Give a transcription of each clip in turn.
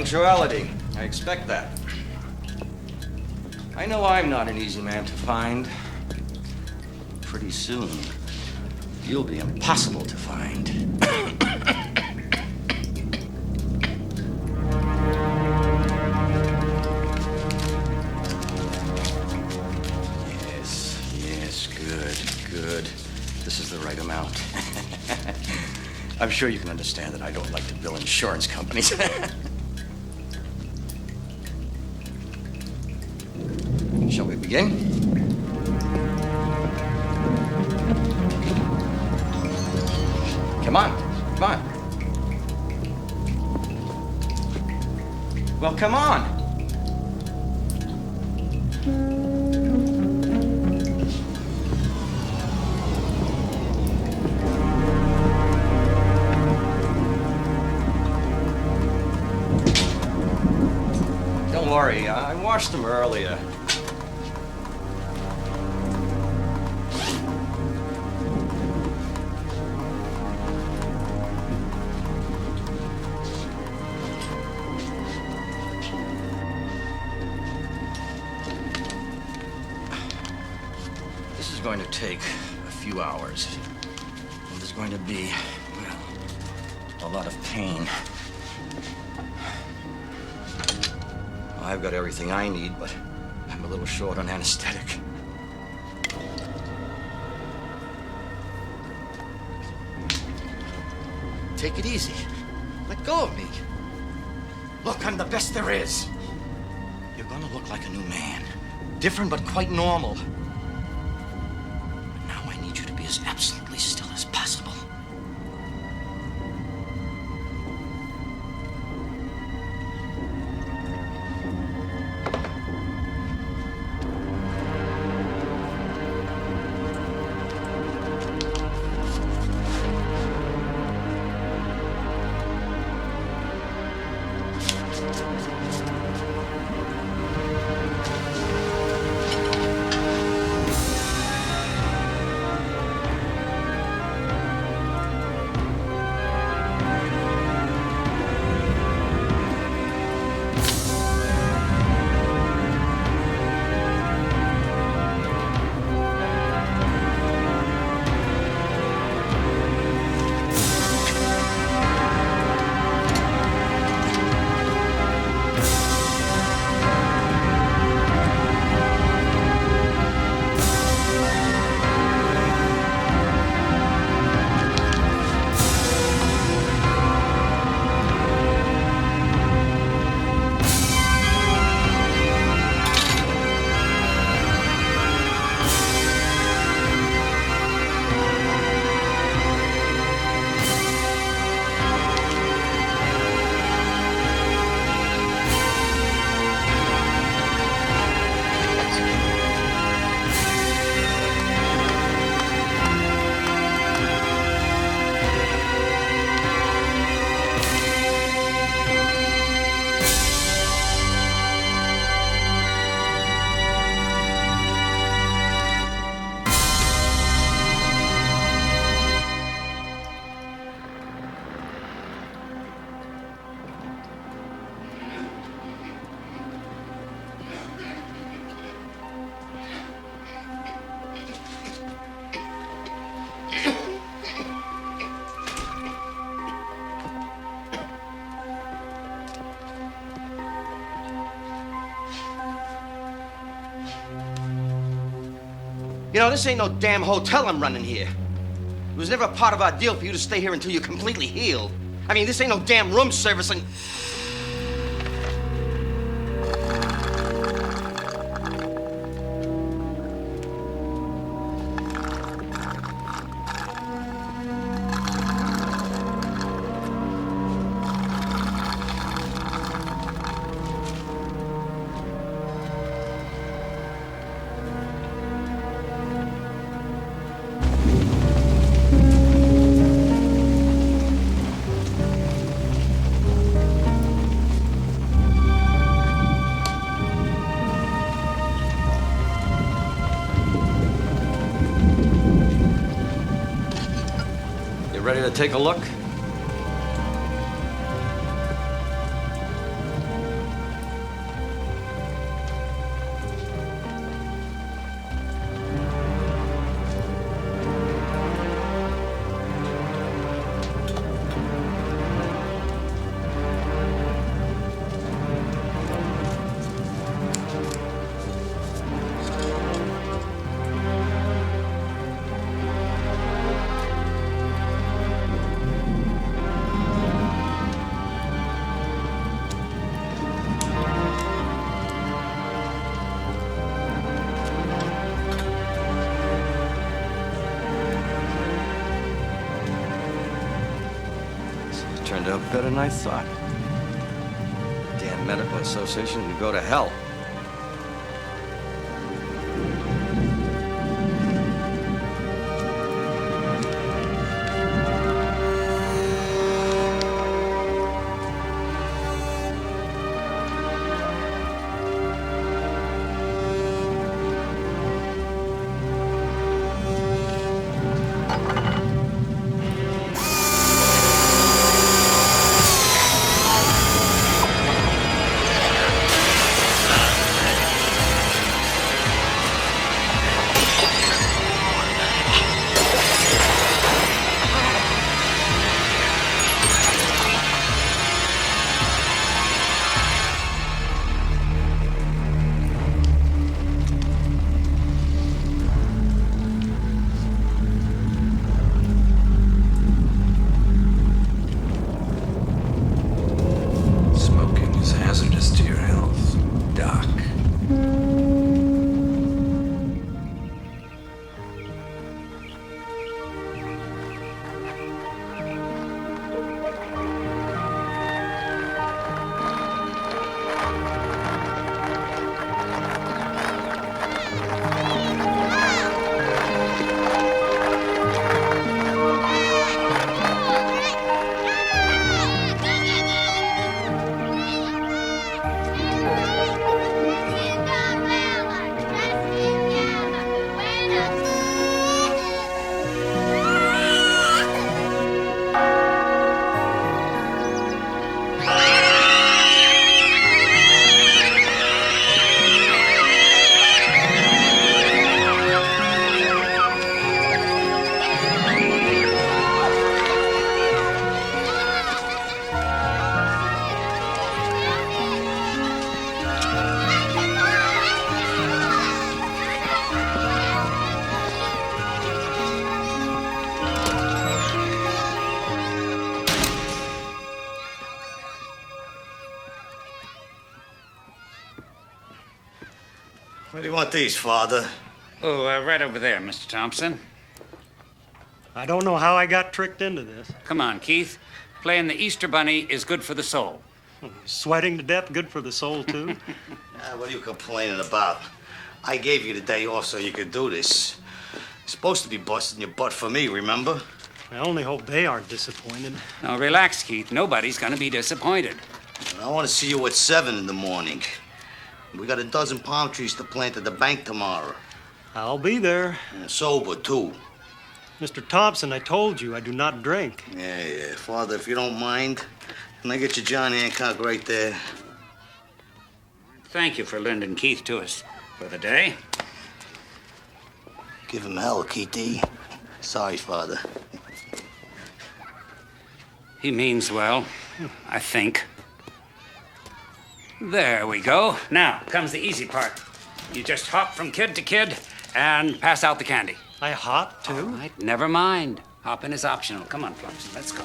Punctuality. I expect that. I know I'm not an easy man to find. Pretty soon, you'll be impossible to find. Yes, good. This is the right amount. I'm sure you can understand that I don't like to bill insurance companies. Shall we begin? Come on. Well, come on. Don't worry, I washed them earlier. This is going to take a few hours. And there's going to be, well, a lot of pain. I've got everything I need, but I'm a little short on anesthetic. Take it easy. Let go of me. Look, I'm the best there is. You're gonna look like a new man. Different, but quite normal. But now I need you to be as absolutely still as possible. You know, this ain't no damn hotel I'm running here. It was never a part of our deal for you to stay here until you're completely healed. I mean, this ain't no damn room service and... You ready to take a look? out better than I thought. Damn medical association can go to hell. Where do you want these, Father? Oh, right over there, Mr. Thompson. I don't know how I got tricked into this. Come on, Keith. Playing the Easter Bunny is good for the soul. Sweating to death, good for the soul, too. What are you complaining about? I gave you the day off so you could do this. You're supposed to be busting your butt for me, remember? I only hope they aren't disappointed. Now, relax, Keith. Nobody's going to be disappointed. I want to see you at 7 in the morning. We got a dozen palm trees to plant at the bank tomorrow. I'll be there. And sober, too. Mr. Thompson, I told you I do not drink. Yeah. Father, if you don't mind, can I get you John Hancock right there? Thank you for lending Keith to us for the day. Give him hell, Keithy. Sorry, Father. He means well, I think. There we go. Now comes the easy part. You just hop from kid to kid and pass out the candy. I hop, too? All right, never mind. Hopping is optional. Come on, Flumps, let's go.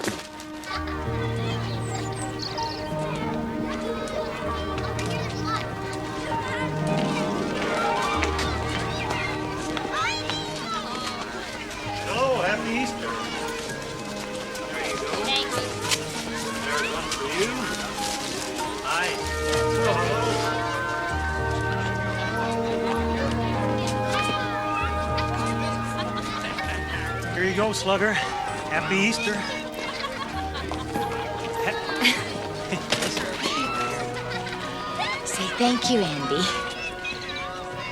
Hello, happy Easter. There you go. Thanks. There's one for you. Hi. Here you go, Slugger. Happy Easter. Say thank you, Andy.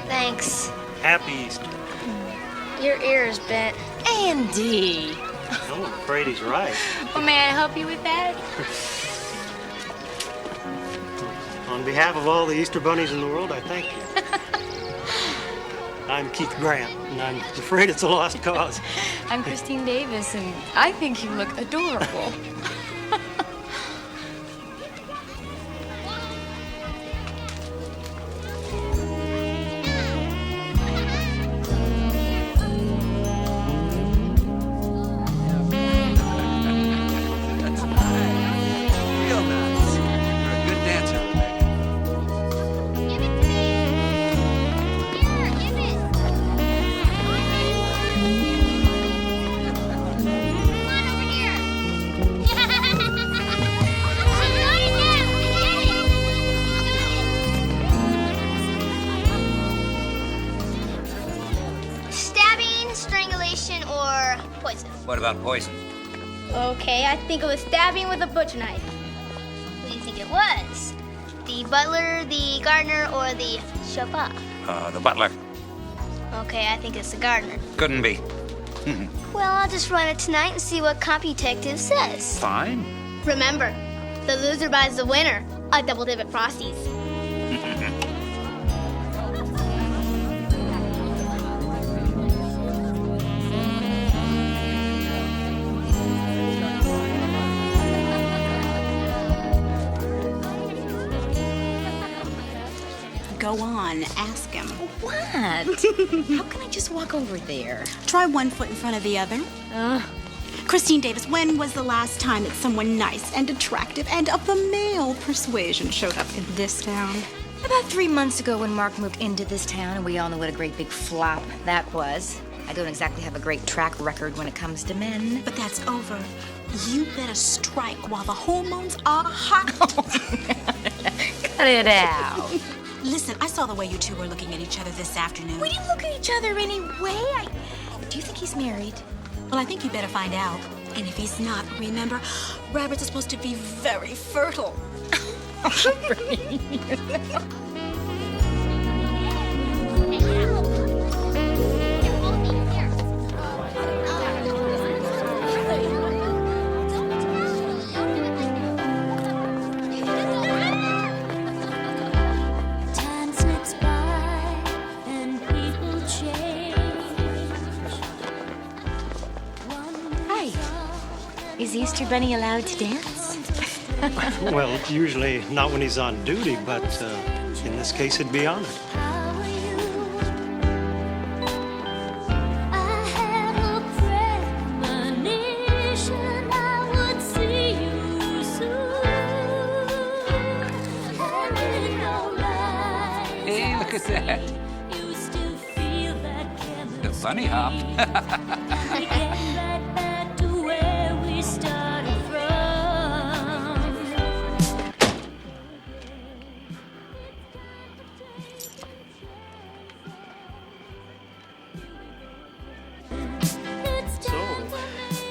Thanks. Happy Easter. Your ear is bent. Andy! Oh, I'm afraid he's right. Well, may I help you with that? On behalf of all the Easter bunnies in the world, I thank you. I'm Keith Grant, and I'm afraid it's a lost cause. I'm Christine Davis, and I think you look adorable. That's nice. Real nice. You're a good dancer, Rebecca. Give it to me! Here, give it! Come on over here! poison? What about poison? Okay, I think it was stabbing with a butcher knife. Who do you think it was? The butler, the gardener, or the chauffeur? The butler. Okay, I think it's the gardener. Couldn't be. Well, I'll just run it tonight and see what Computective says. Fine. Remember, the loser buys the winner. A double dip at Frosty's. Go on, ask him. What? How can I just walk over there? Try one foot in front of the other. Christine Davis, when was the last time that someone nice and attractive and of the male persuasion showed up in this town? About 3 months ago when Mark moved into this town, and we all know what a great big flop that was. I don't exactly have a great track record when it comes to men. But that's over. You better strike while the hormones are hot. Cut it out. Listen, I saw the way you two were looking at each other this afternoon. We didn't look at each other anyway. Do you think he's married? Well, I think you better find out. And if he's not, remember, rabbits are supposed to be very fertile. Is Easter Bunny allowed to dance? Well, usually not when he's on duty, but in this case, it'd be honored. Hey, look at that. The bunny hop.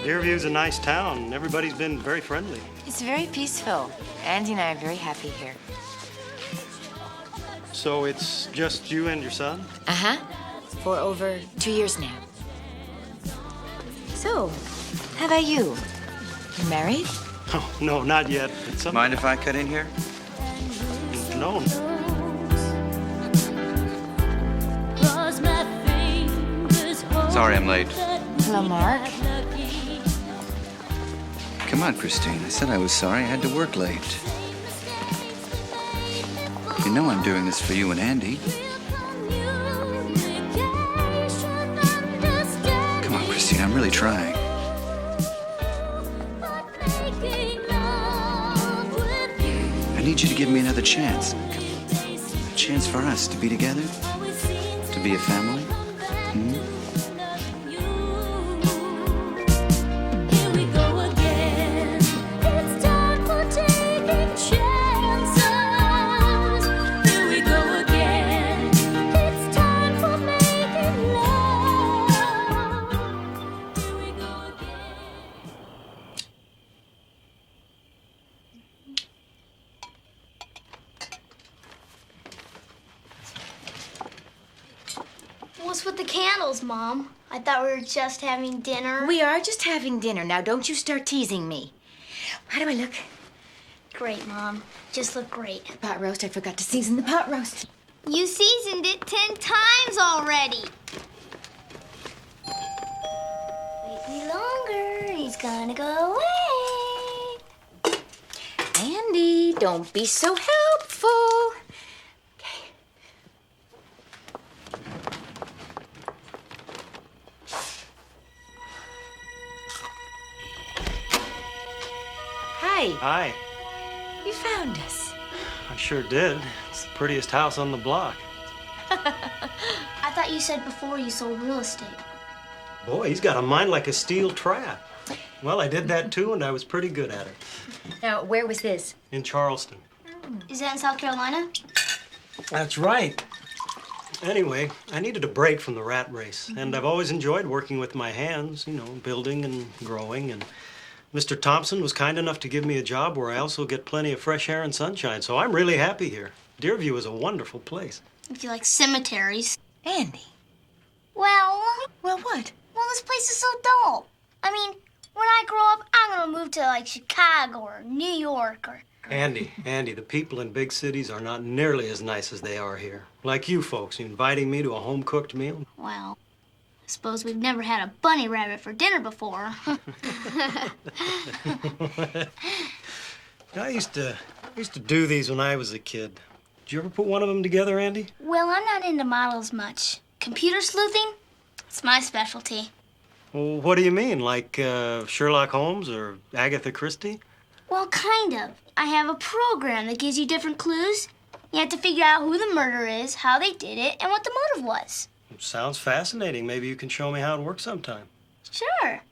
Deerview's a nice town. Everybody's been very friendly. It's very peaceful. Andy and I are very happy here. So it's just you and your son? Uh-huh. For over 2 years now. So, how about you? You married? Oh, no, not yet. It's some... Mind if I cut in here? No. Sorry I'm late. Hello, Mark. Come on, Christine. I said I was sorry. I had to work late. You know I'm doing this for you and Andy. Come on, Christine. I'm really trying. I need you to give me another chance. A chance for us to be together, to be a family. What's with the candles, Mom? I thought we were just having dinner. We are just having dinner. Now, don't you start teasing me. How do I look? Great, Mom. Just look great. Pot roast. I forgot to season the pot roast. You seasoned it 10 times already. Wait me longer. He's gonna go away. Andy, don't be so helpful. Okay. Hi. Hi. You found us. I sure did. It's the prettiest house on the block. I thought you said before you sold real estate. Boy, he's got a mind like a steel trap. Well, I did that too, and I was pretty good at it. Now, where was this? In Charleston. Is that in South Carolina? That's right. Anyway, I needed a break from the rat race, and I've always enjoyed working with my hands, you know, building and growing. And Mr. Thompson was kind enough to give me a job where I also get plenty of fresh air and sunshine, so I'm really happy here. Deerview is a wonderful place. If you like cemeteries. Andy. Well, Well, what? this place is so dull. I mean, when I grow up, I'm gonna move to like Chicago or New York or... Andy, the people in big cities are not nearly as nice as they are here. Like you folks, inviting me to a home-cooked meal. Well, I suppose we've never had a bunny rabbit for dinner before. I used to do these when I was a kid. Did you ever put one of them together, Andy? Well, I'm not into models much. Computer sleuthing? It's my specialty. Well, what do you mean? Like Sherlock Holmes or Agatha Christie? Well, kind of. I have a program that gives you different clues. You have to figure out who the murderer is, how they did it, and what the motive was. Sounds fascinating. Maybe you can show me how it works sometime. Sure.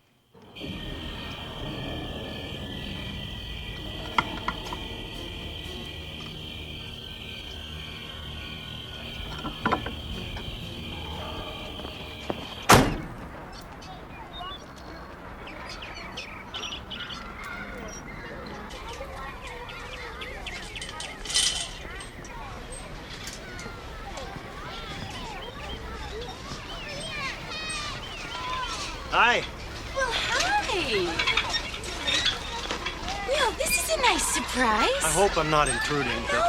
Hi. Well, hi. Well, this is a nice surprise. I hope I'm not intruding, but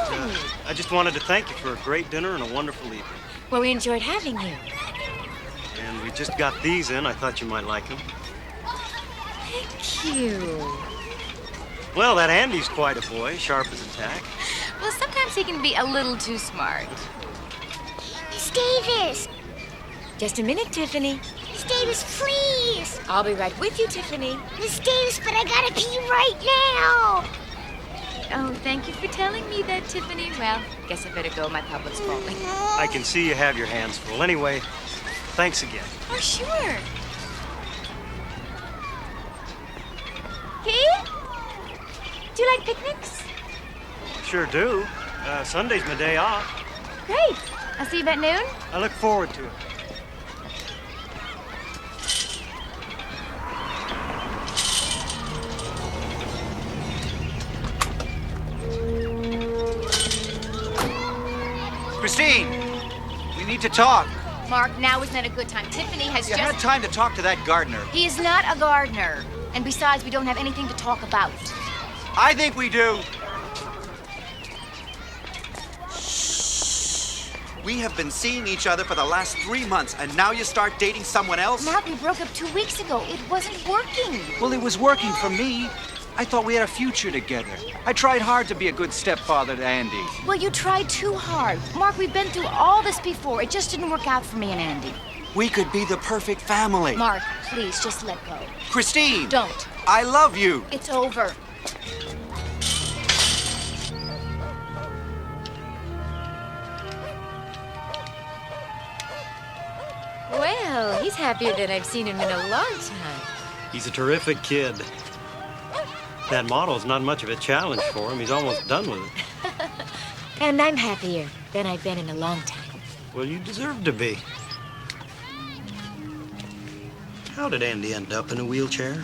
I just wanted to thank you for a great dinner and a wonderful evening. Well, we enjoyed having you. And we just got these in. I thought you might like them. Thank you. Well, that Andy's quite a boy, sharp as a tack. Well, sometimes he can be a little too smart. Miss Davis! Just a minute, Tiffany. Miss Davis, please! I'll be right with you, Tiffany. Miss Davis, but I gotta pee right now! Oh, thank you for telling me that, Tiffany. Well, guess I better go. My public's calling. I can see you have your hands full. Anyway, thanks again. Oh, sure. Pete? Do you like picnics? Sure do. Sunday's my day off. Great. I'll see you about noon. I look forward to it. Christine, we need to talk. Mark, now isn't a good time. Tiffany has You had time to talk to that gardener. He is not a gardener. And besides, we don't have anything to talk about. I think we do. We have been seeing each other for the last 3 months, and now you start dating someone else? Mark, we broke up 2 weeks ago. It wasn't working. Well, it was working for me. I thought we had a future together. I tried hard to be a good stepfather to Andy. Well, you tried too hard. Mark, we've been through all this before. It just didn't work out for me and Andy. We could be the perfect family. Mark, please, just let go. Christine! Don't. I love you! It's over. Well, he's happier than I've seen him in a long time. He's a terrific kid. That model's not much of a challenge for him. He's almost done with it. And I'm happier than I've been in a long time. Well, you deserve to be. How did Andy end up in a wheelchair?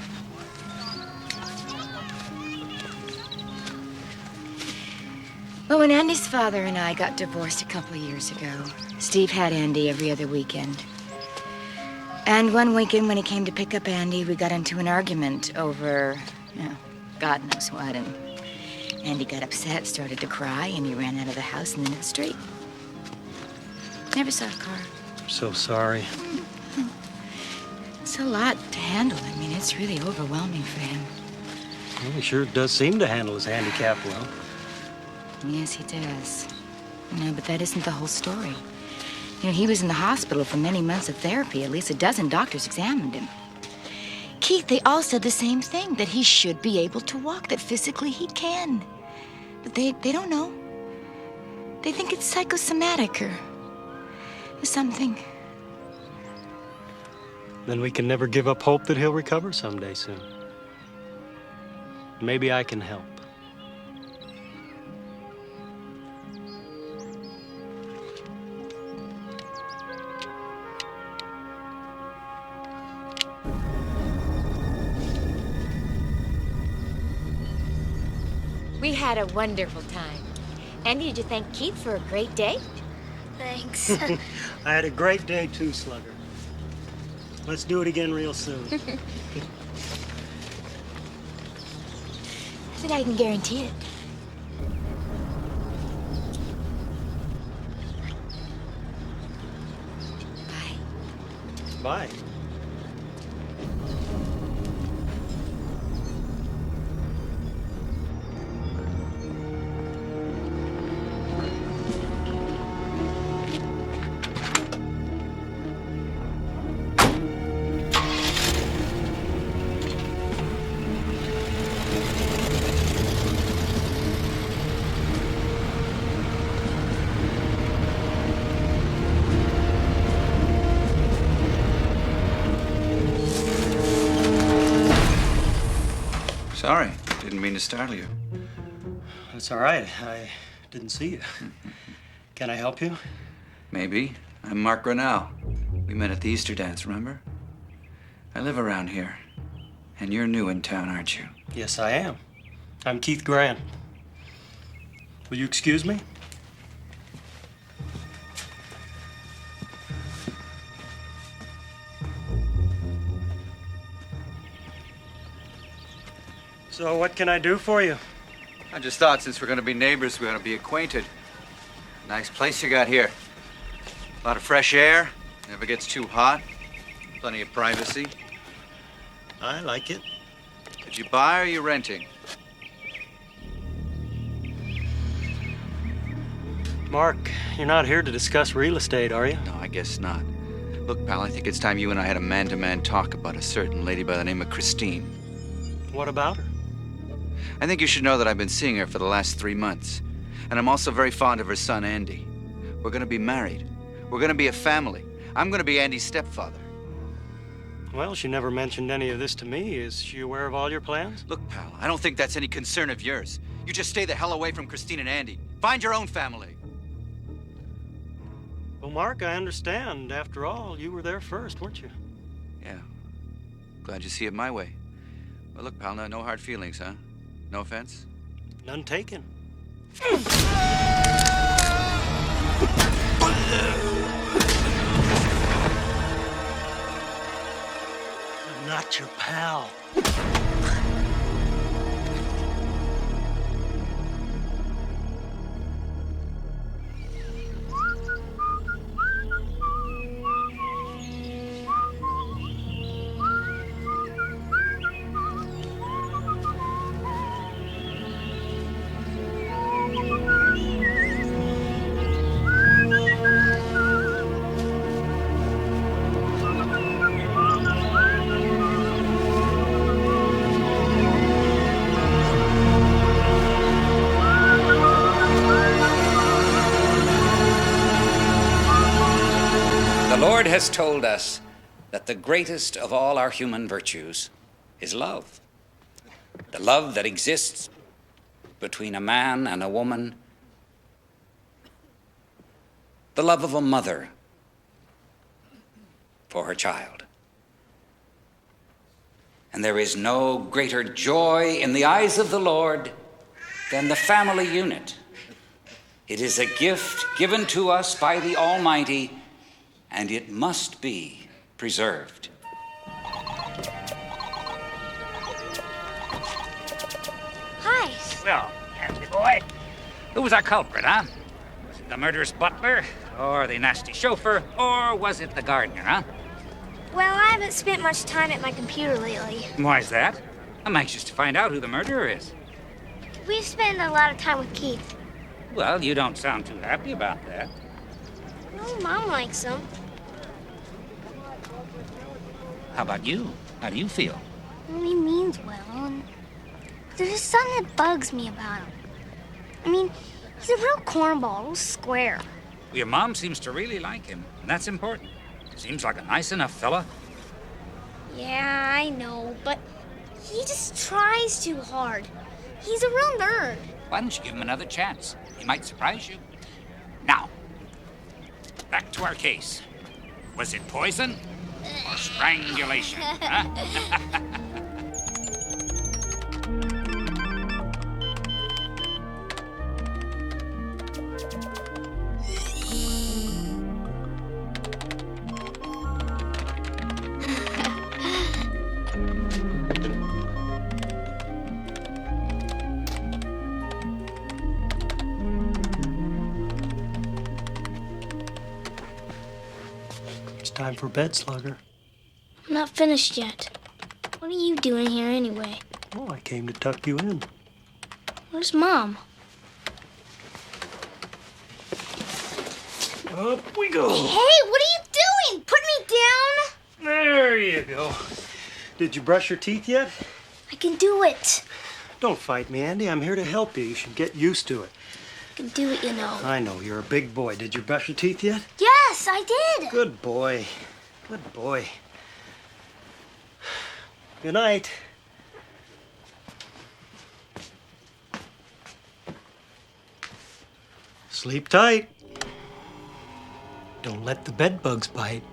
Well, when Andy's father and I got divorced a couple of years ago, Steve had Andy every other weekend. And one weekend when he came to pick up Andy, we got into an argument over, God knows what. And Andy got upset, started to cry, and he ran out of the house and into the street. Never saw a car. I'm so sorry. It's a lot to handle. I mean, it's really overwhelming for him. Well, he sure does seem to handle his handicap well. Yes, he does. But that isn't the whole story. He was in the hospital for many months of therapy. At least a dozen doctors examined him. Keith, they all said the same thing, that he should be able to walk, that physically he can. But they don't know. They think it's psychosomatic or something. Then we can never give up hope that he'll recover someday soon. Maybe I can help. had a wonderful time. Andy, did you thank Keith for a great day? Thanks. I had a great day too, Slugger. Let's do it again real soon. I think I can guarantee it. Bye. Bye. Sorry, didn't mean to startle you. That's all right. I didn't see you. Can I help you? Maybe. I'm Mark Grinnell. We met at the Easter dance, remember? I live around here. And you're new in town, aren't you? Yes, I am. I'm Keith Grant. Will you excuse me? So what can I do for you? I just thought since we're gonna be neighbors, we ought to be acquainted. Nice place you got here. A lot of fresh air, never gets too hot, plenty of privacy. I like it. Did you buy or are you renting? Mark, you're not here to discuss real estate, are you? No, I guess not. Look, pal, I think it's time you and I had a man-to-man talk about a certain lady by the name of Christine. What about her? I think you should know that I've been seeing her for the last 3 months. And I'm also very fond of her son, Andy. We're gonna be married. We're gonna be a family. I'm gonna be Andy's stepfather. Well, she never mentioned any of this to me. Is she aware of all your plans? Look, pal, I don't think that's any concern of yours. You just stay the hell away from Christine and Andy. Find your own family. Well, Mark, I understand. After all, you were there first, weren't you? Yeah. Glad you see it my way. Well, look, pal, no hard feelings, huh? No offense? None taken. I'm not your pal. The Lord has told us that the greatest of all our human virtues is love. The love that exists between a man and a woman. The love of a mother for her child. And there is no greater joy in the eyes of the Lord than the family unit. It is a gift given to us by the Almighty, and it must be preserved. Hi. Well, Andy boy, who was our culprit, huh? Was it the murderous butler, or the nasty chauffeur, or was it the gardener, huh? Well, I haven't spent much time at my computer lately. Why's that? I'm anxious to find out who the murderer is. We spend a lot of time with Keith. Well, you don't sound too happy about that. Oh, Mom likes him. How about you? How do you feel? Well, he means well, and there's just something that bugs me about him. I mean, he's a real cornball, real square. Your mom seems to really like him, and that's important. Seems like a nice enough fella. Yeah, I know, but he just tries too hard. He's a real nerd. Why don't you give him another chance? He might surprise you. Now, back to our case. Was it poison or strangulation? Huh? time for bed, Slugger. I'm not finished yet. What are you doing here anyway? Oh, I came to tuck you in. Where's Mom? Up we go. Hey, what are you doing? Put me down? There you go. Did you brush your teeth yet? I can do it. Don't fight me, Andy. I'm here to help you. You should get used to it. I can do it, you know. I know, you're a big boy. Did you brush your teeth yet? Yes, I did. Good boy. Good boy. Good night. Sleep tight. Don't let the bed bugs bite.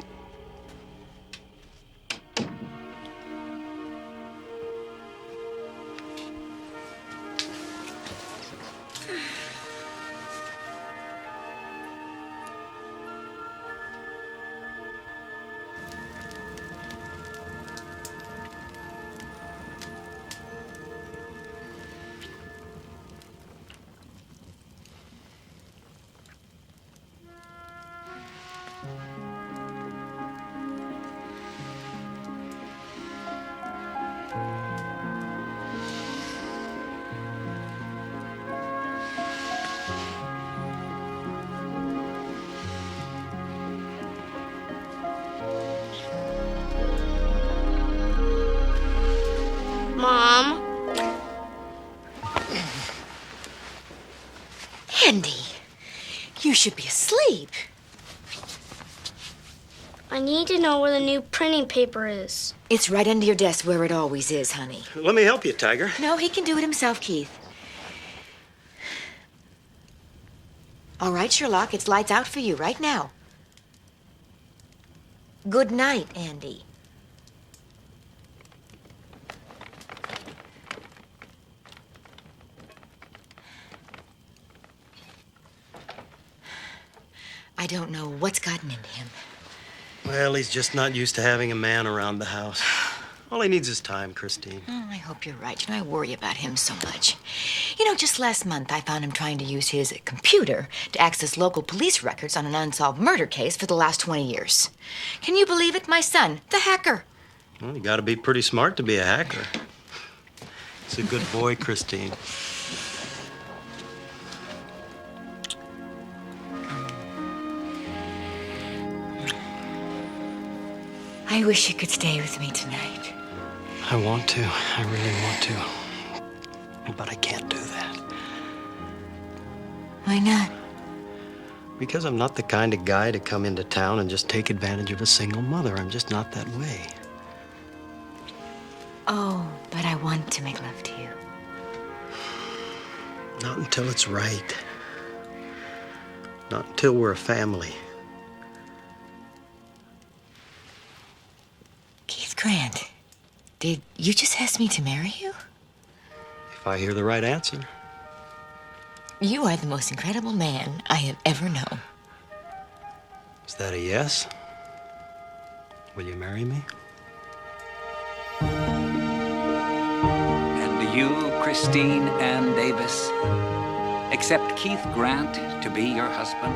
Mom. Andy, you should be asleep. I need to know where the new printing paper is. It's right under your desk where it always is, honey. Let me help you, Tiger. No, he can do it himself, Keith. All right, Sherlock, it's lights out for you right now. Good night, Andy. I don't know what's gotten into him. Well, he's just not used to having a man around the house. All he needs is time, Christine. Oh, I hope you're right. I worry about him so much. Just last month I found him trying to use his computer to access local police records on an unsolved murder case for the last 20 years. Can you believe it? My son, the hacker. Well, you gotta be pretty smart to be a hacker. He's a good boy, Christine. I wish you could stay with me tonight. I want to. I really want to. But I can't do that. Why not? Because I'm not the kind of guy to come into town and just take advantage of a single mother. I'm just not that way. Oh, but I want to make love to you. Not until it's right. Not until we're a family. Keith Grant, did you just ask me to marry you? If I hear the right answer. You are the most incredible man I have ever known. Is that a yes? Will you marry me? And do you, Christine Ann Davis, accept Keith Grant to be your husband?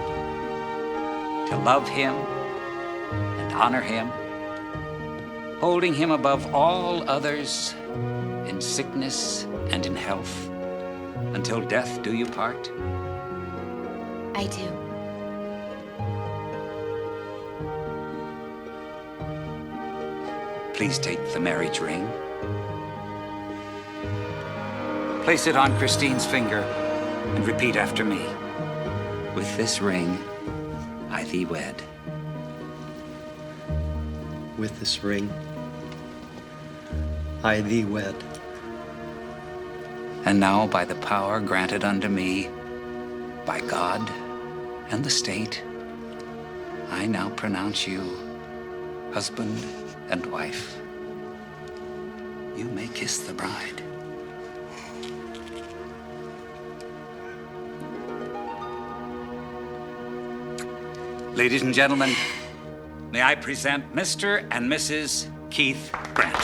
To love him and honor him, holding him above all others in sickness and in health, until death do you part? I do. Please take the marriage ring. Place it on Christine's finger and repeat after me. With this ring, I thee wed. With this ring, I thee wed. And now, by the power granted unto me by God and the state, I now pronounce you husband and wife. You may kiss the bride. Ladies and gentlemen, may I present Mr. and Mrs. Keith Grant.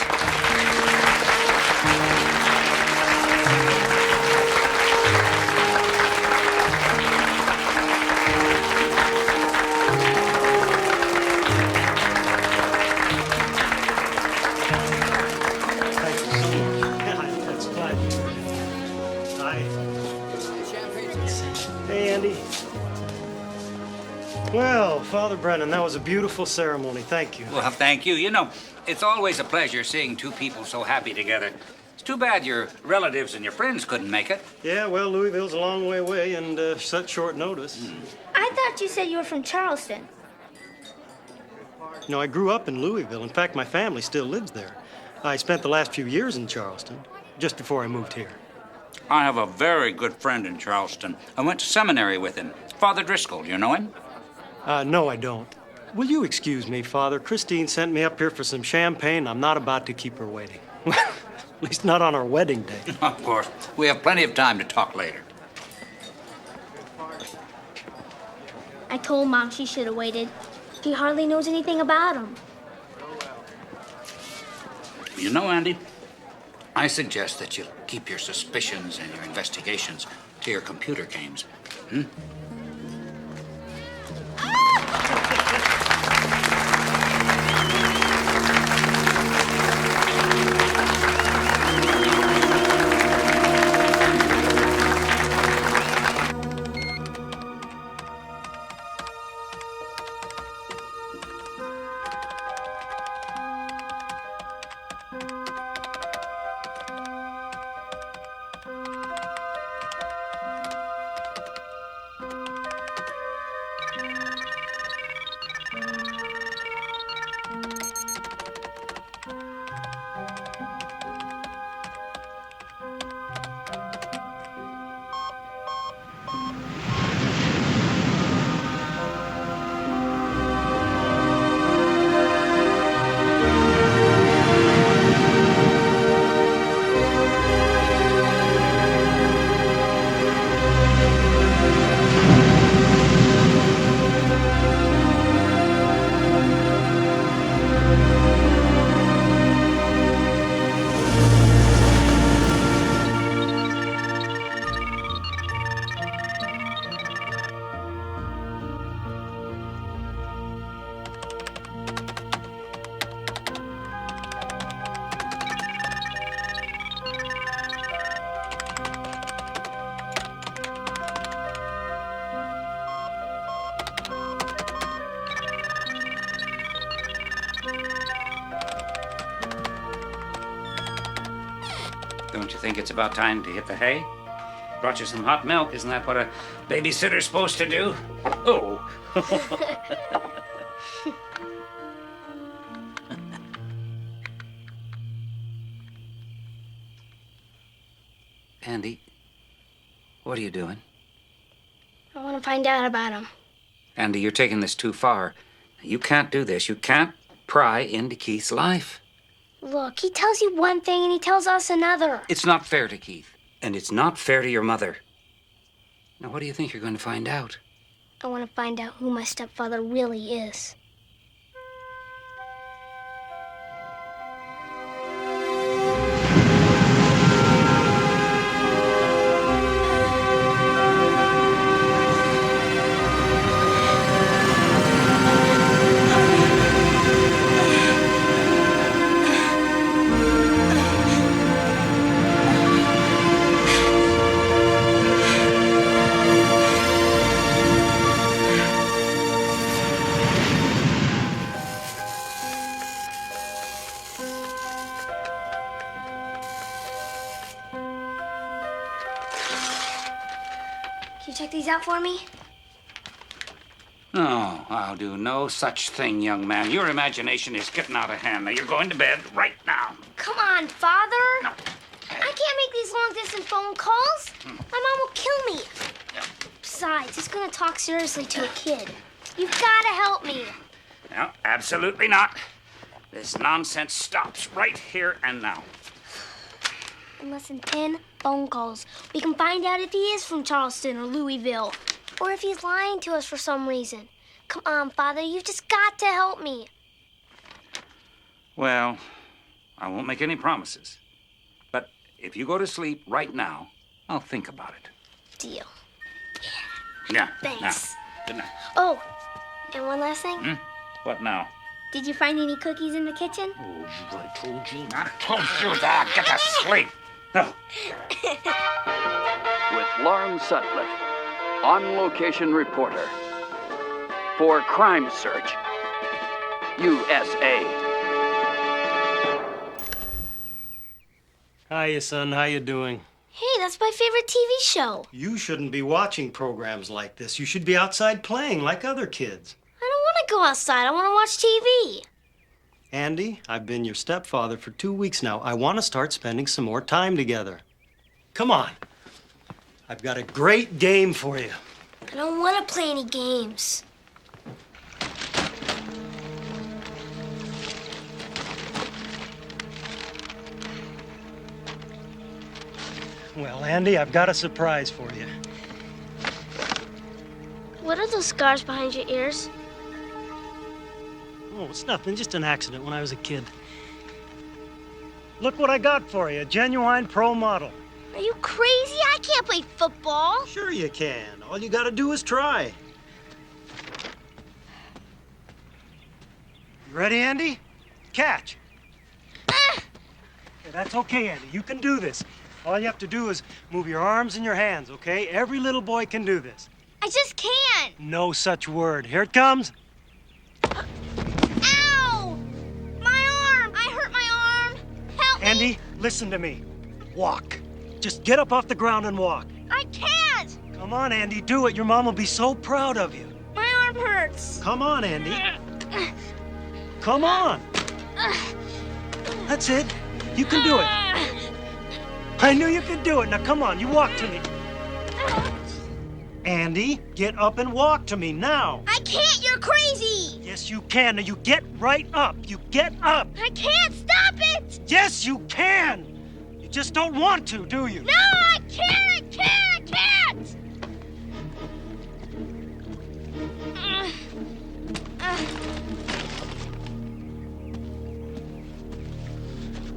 Well, Father Brennan, that was a beautiful ceremony. Thank you. Well, thank you. You know, it's always a pleasure seeing two people so happy together. It's too bad your relatives and your friends couldn't make it. Yeah, well, Louisville's a long way away and such short notice. I thought you said you were from Charleston. No, I grew up in Louisville. In fact, my family still lives there. I spent the last few years in Charleston, just before I moved here. I have a very good friend in Charleston. I went to seminary with him. Father Driscoll, you know him? No, I don't. Will you excuse me, Father? Christine sent me up here for some champagne. I'm not about to keep her waiting. At least not on our wedding day. Of course. We have plenty of time to talk later. I told Mom she should have waited. She hardly knows anything about him. You know, Andy, I suggest that you keep your suspicions and your investigations to your computer games. Hmm? Don't you think it's about time to hit the hay? Brought you some hot milk. Isn't that what a babysitter's supposed to do? Oh. Andy, what are you doing? I want to find out about him. Andy, you're taking this too far. You can't do this. You can't pry into Keith's life. Look, he tells you one thing and he tells us another. It's not fair to Keith, and it's not fair to your mother. Now, what do you think you're going to find out? I want to find out who my stepfather really is. Can you check these out for me? No, I'll do no such thing, young man. Your imagination is getting out of hand. Now, you're going to bed right now. Come on, Father. No. I can't make these long-distance phone calls. My mom will kill me. Besides, he's gonna talk seriously to a kid. You've gotta help me. No, absolutely not. This nonsense stops right here and now. In less than 10 phone calls, we can find out if he is from Charleston or Louisville, or if he's lying to us for some reason. Come on, Father, you've just got to help me. Well, I won't make any promises. But if you go to sleep right now, I'll think about it. Deal. Yeah. Thanks. Now, good night. Oh, and one last thing. What now? Did you find any cookies in the kitchen? Oh, I told you not to do that. Get to sleep. No. With Lauren Sutcliffe, on-location reporter. for Crime Search. USA. Hiya, son. How you doing? Hey, that's my favorite TV show. You shouldn't be watching programs like this. You should be outside playing like other kids. I don't want to go outside. I want to watch TV. Andy, I've been your stepfather for 2 weeks now. I want to start spending some more time together. Come on. I've got a great game for you. I don't want to play any games. Well, Andy, I've got a surprise for you. What are those scars behind your ears? Oh, it's nothing. Just an accident when I was a kid. Look what I got for you. A genuine pro model. Are you crazy? I can't play football. Sure you can. All you gotta do is try. You ready, Andy? Catch. Okay, that's okay, Andy. You can do this. All you have to do is move your arms and your hands, okay? Every little boy can do this. I just can't. No such word. Here it comes. Ow! My arm! I hurt my arm. Help me. Andy, listen to me. Walk. Just get up off the ground and walk. I can't. Come on, Andy, do it. Your mom will be so proud of you. My arm hurts. Come on, Andy. Come on. That's it. You can do it. I knew you could do it. Now, come on, you walk to me. Andy, get up and walk to me now. I can't. You're crazy. Yes, you can. Now, you get right up. You get up. I can't. Stop it. Yes, you can. You just don't want to, do you? No, I can't. I can't. I can't.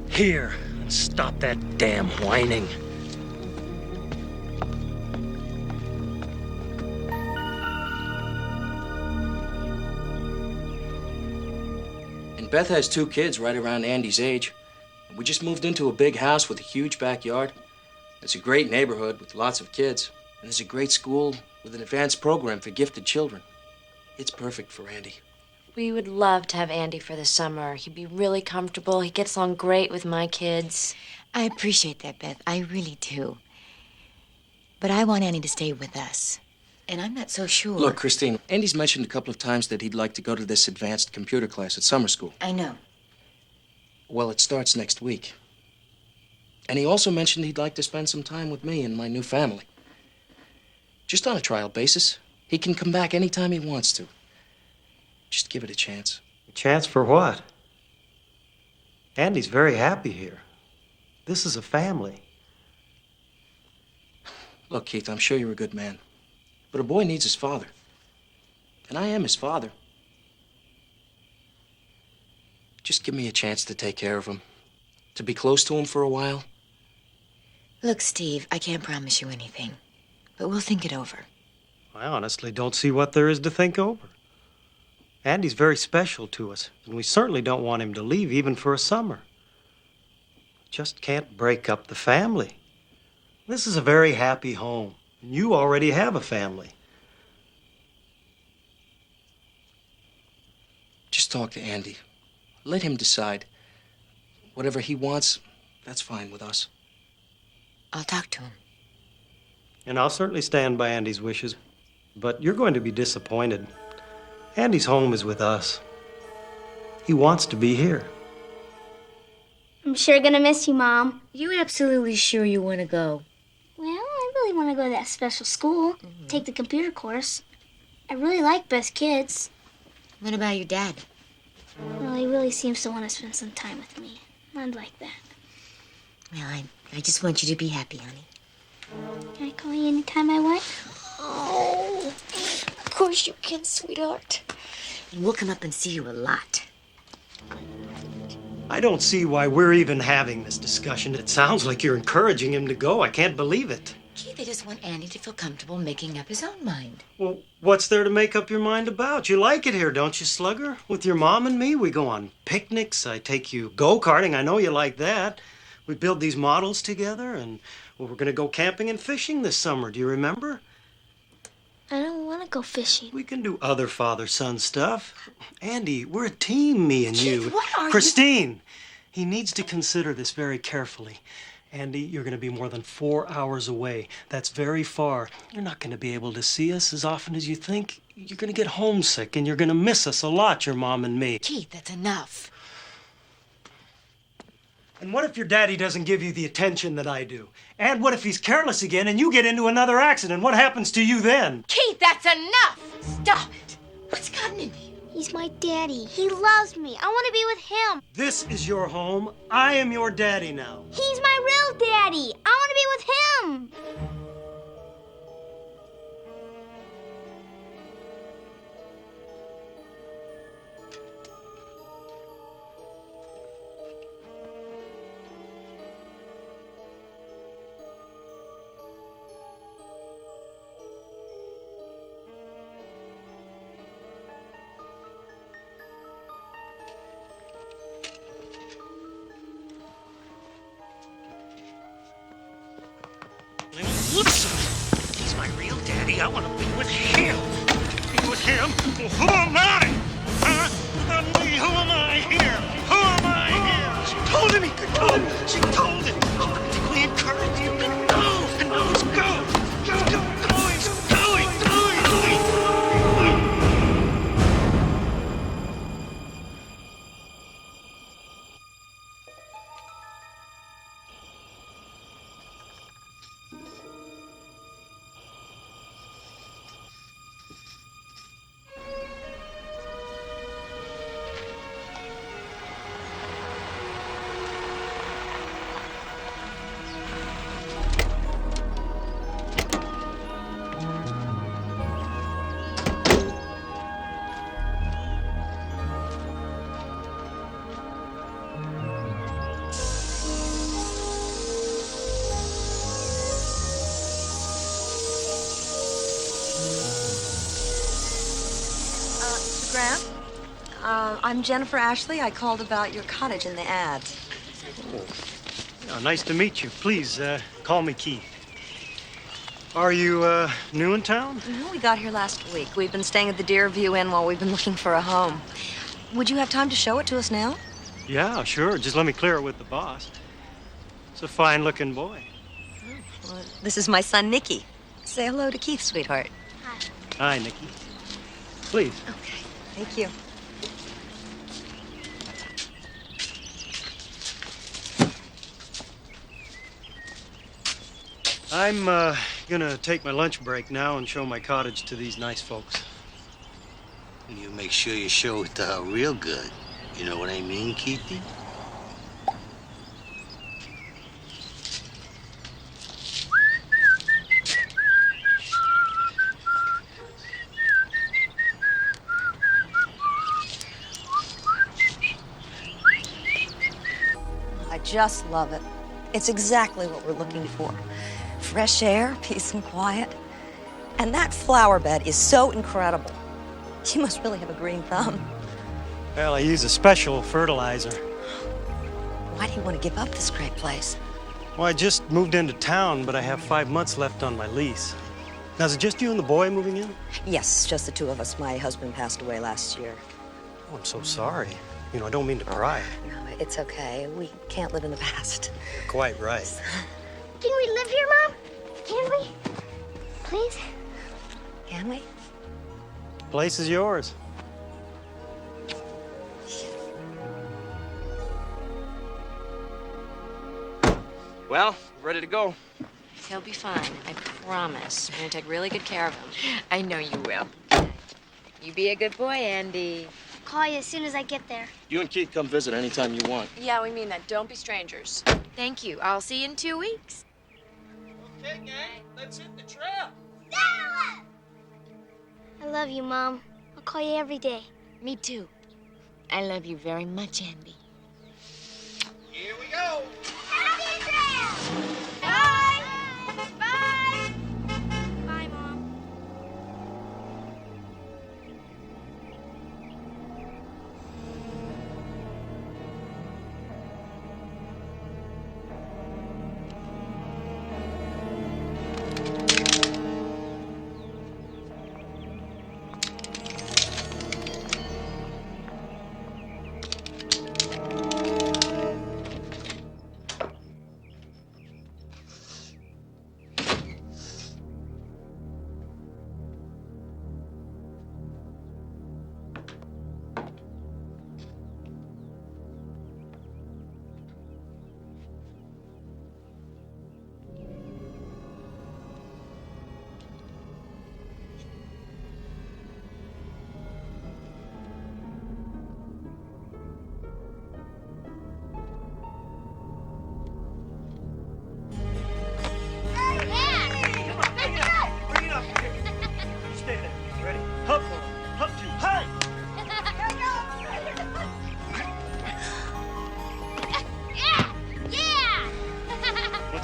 Here, stop that damn whining. And Beth has 2 kids right around Andy's age. We just moved into a big house with a huge backyard. It's a great neighborhood with lots of kids. And there's a great school with an advanced program for gifted children. It's perfect for Andy. We would love to have Andy for the summer. He'd be really comfortable. He gets along great with my kids. I appreciate that, Beth. I really do. But I want Andy to stay with us. And I'm not so sure. Look, Christine, Andy's mentioned a couple of times that he'd like to go to this advanced computer class at summer school. I know. Well, it starts next week. And he also mentioned he'd like to spend some time with me and my new family. Just on a trial basis. He can come back anytime he wants to. Just give it a chance. A chance for what? Andy's very happy here. This is a family. Look, Keith, I'm sure you're a good man. But a boy needs his father. And I am his father. Just give me a chance to take care of him. To be close to him for a while. Look, Steve, I can't promise you anything. But we'll think it over. I honestly don't see what there is to think over. Andy's very special to us, and we certainly don't want him to leave even for a summer. Just can't break up the family. This is a very happy home, and you already have a family. Just talk to Andy. Let him decide. Whatever he wants, that's fine with us. I'll talk to him. And I'll certainly stand by Andy's wishes, but you're going to be disappointed. Andy's home is with us. He wants to be here. I'm sure gonna miss you, Mom. You absolutely sure you want to go? Well, I really want to go to that special school, take the computer course. I really like Best Kids. What about your dad? Well, he really seems to want to spend some time with me. I'd like that. Well, I just want you to be happy, honey. Can I call you anytime I want? Oh, of course you can, sweetheart. And we'll come up and see you a lot. I don't see why we're even having this discussion. It sounds like you're encouraging him to go. I can't believe it. Keith, I just want Andy to feel comfortable making up his own mind. Well, what's there to make up your mind about? You like it here, don't you, Slugger? With your mom and me, we go on picnics. I take you go-karting. I know you like that. We build these models together, and well, we're going to go camping and fishing this summer. Do you remember? I don't want to go fishing. We can do other father-son stuff. Andy, we're a team, me and you. Keith, what are Christine, he needs to consider this very carefully. Andy, you're going to be more than 4 hours away. That's very far. You're not going to be able to see us as often as you think. You're going to get homesick, and you're going to miss us a lot, your mom and me. Keith, that's enough. And what if your daddy doesn't give you the attention that I do? And what if he's careless again and you get into another accident? What happens to you then? Keith, that's enough! Stop it! What's gotten into you? He's my daddy. He loves me. I want to be with him. This is your home. I am your daddy now. He's my real daddy. I want to be with him. He's my real daddy. I want to be with him. Be with him? Well, who am I? Huh? Me, who am I here? Who am I here? She told him he could go. She told him. She practically encouraged him to go. And now he's go. He's going. Grant, I'm Jennifer Ashley. I called about your cottage in the ads. Oh, nice to meet you. Please, call me Keith. Are you, new in town? We got here last week. We've been staying at the Deerview Inn while we've been looking for a home. Would you have time to show it to us now? Yeah, sure. Just let me clear it with the boss. It's a fine-looking boy. Well, this is my son, Nicky. Say hello to Keith, sweetheart. Hi, Nicky. Please. Okay, thank you. I'm, gonna take my lunch break now and show my cottage to these nice folks. You make sure you show it to her real good. You know what I mean, Keithy? I just love it. It's exactly what we're looking for. Fresh air, peace and quiet. And that flower bed is so incredible. You must really have a green thumb. Well, I use a special fertilizer. Why do you want to give up this great place? Well, I just moved into town, but I have 5 months left on my lease. Now, is it just you and the boy moving in? Yes, just the two of us. My husband passed away last year. Oh, I'm so sorry. You know, I don't mean to pry. No, it's okay. We can't live in the past. You're quite right. Can we live here, Mom? Can we? Please? Can we? Place is yours. Well, ready to go. He'll be fine, I promise. I'm gonna take really good care of him. I know you will. You be a good boy, Andy. Call you as soon as I get there. You and Keith come visit anytime you want. Yeah, we mean that. Don't be strangers. Thank you. I'll see you in 2 weeks. Okay, gang, let's hit the trail. I love you, Mom. I'll call you every day. Me too. I love you very much, Andy. Here we go. Bye! Bye! Bye, Mom.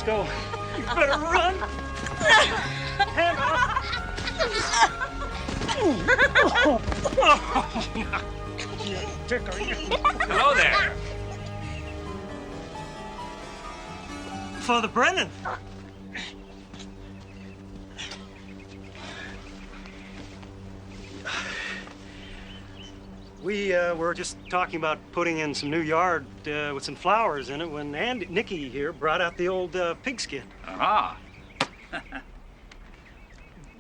go. You better run. Hannah. Hello there. Father Brennan. We were just talking about putting in some new yard with some flowers in it when Nicky here brought out the old pigskin. Ah.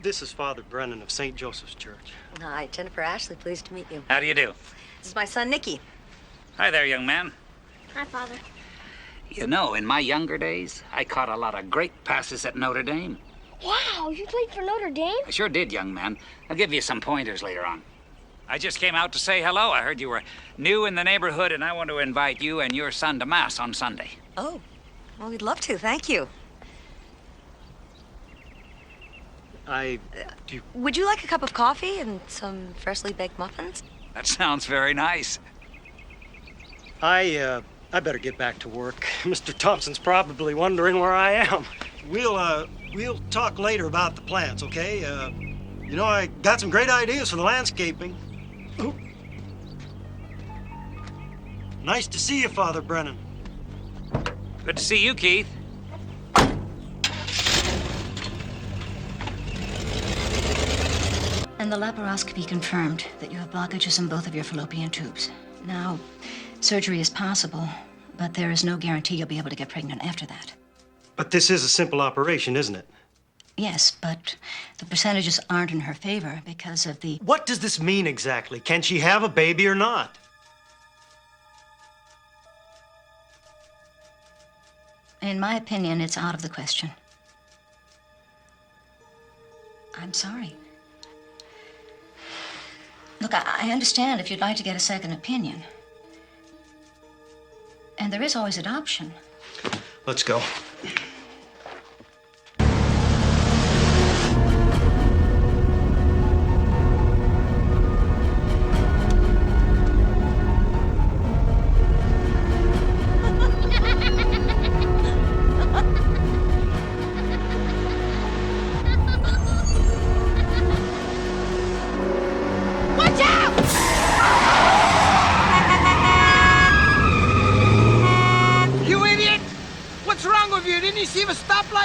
This is Father Brennan of St. Joseph's Church. Hi, Jennifer Ashley. Pleased to meet you. How do you do? This is my son, Nicky. Hi there, young man. Hi, Father. You know, in my younger days, I caught a lot of great passes at Notre Dame. Wow, you played for Notre Dame? I sure did, young man. I'll give you some pointers later on. I just came out to say hello. I heard you were new in the neighborhood, and I want to invite you and your son to Mass on Sunday. Oh, well, we'd love to. Thank you. Would you like a cup of coffee and some freshly baked muffins? That sounds very nice. I better get back to work. Mr. Thompson's probably wondering where I am. We'll talk later about the plants, okay? You know, I got some great ideas for the landscaping. Oop. Nice to see you, Father Brennan. Good to see you, Keith. And the laparoscopy confirmed that you have blockages in both of your fallopian tubes. Now, surgery is possible, but there is no guarantee you'll be able to get pregnant after that. But this is a simple operation, isn't it? Yes, but the percentages aren't in her favor because of the... What does this mean exactly? Can she have a baby or not? In my opinion, it's out of the question. I'm sorry. Look, I understand if you'd like to get a second opinion. And there is always adoption. Let's go.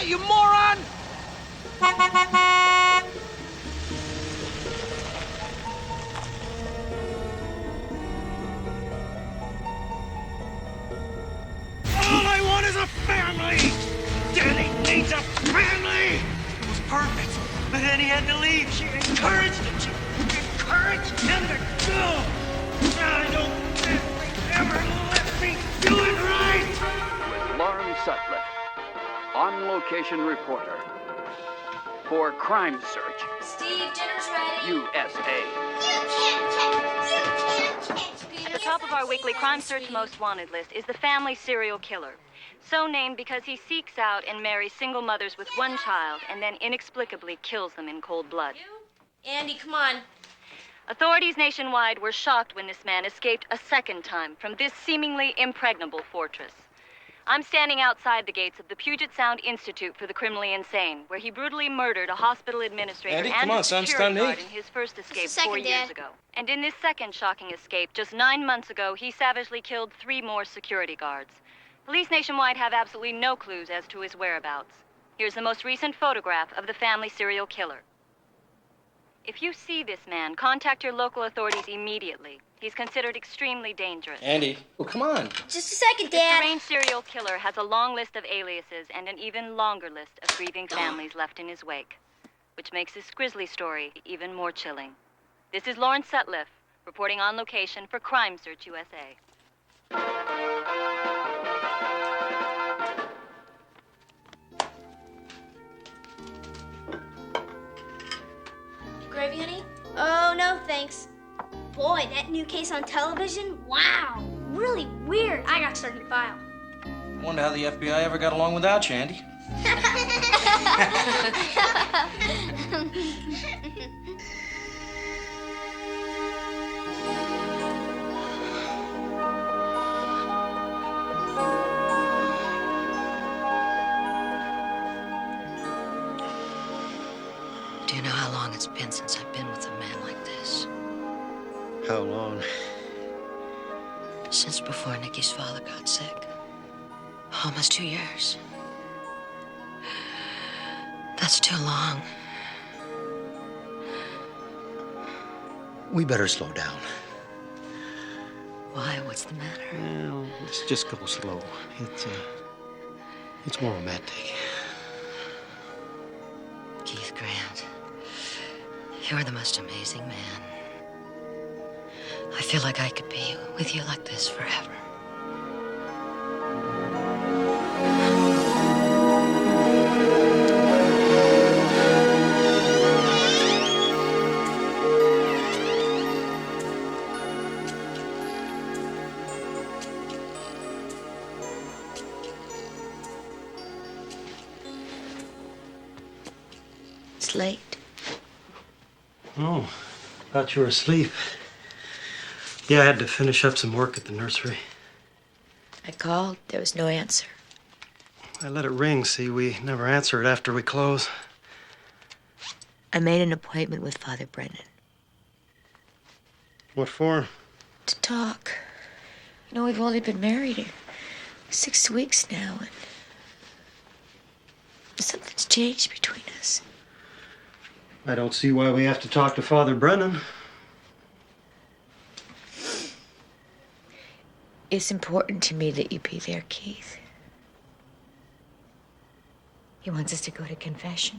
You moron! All I want is a family! Daddy needs a family! It was perfect, but then he had to leave. She encouraged him. She encouraged him to go. I don't think they ever let me do it right! With Lauren Sutcliffe, on-location reporter for Crime Search. Steve, dinner's ready. USA. At the top of our weekly Crime Search Most Wanted list is the family serial killer. So named because he seeks out and marries single mothers with one child and then inexplicably kills them in cold blood. Andy, come on. Authorities nationwide were shocked when this man escaped a second time from this seemingly impregnable fortress. I'm standing outside the gates of the Puget Sound Institute for the Criminally Insane, where he brutally murdered a hospital administrator Andy, and come on, a son, security stun me. guard in his first escape Just a second, 4 years Dad. ago. And in this second shocking escape, just 9 months ago, he savagely killed 3 more security guards. Police nationwide have absolutely no clues as to his whereabouts. Here's the most recent photograph of the family serial killer. If you see this man, contact your local authorities immediately. He's considered extremely dangerous. Andy, well, come on. Just a second, This Dad. deranged serial killer has a long list of aliases and an even longer list of grieving families left in his wake, which makes this grisly story even more chilling. This is Lauren Sutcliffe, reporting on location for Crime Search USA. Gravy, honey? Oh, no, thanks. Boy, that new case on television? Wow. Really weird. I got started file. I wonder how the FBI ever got along without you, Andy. been since I've been with a man like this? How long? Since before Nikki's father got sick. Almost 2 years. That's too long. We better slow down. Why? What's the matter? Well, let's just go slow. It's more romantic. Keith Grant, you're the most amazing man. I feel like I could be with you like this forever. It's late. Oh, thought you were asleep. Yeah, I had to finish up some work at the nursery. I called. There was no answer. I let it ring. See, we never answer it after we close. I made an appointment with Father Brennan. What for? To talk. You know, we've only been married 6 weeks now, and something's changed between us. I don't see why we have to talk to Father Brennan. It's important to me that you be there, Keith. He wants us to go to confession.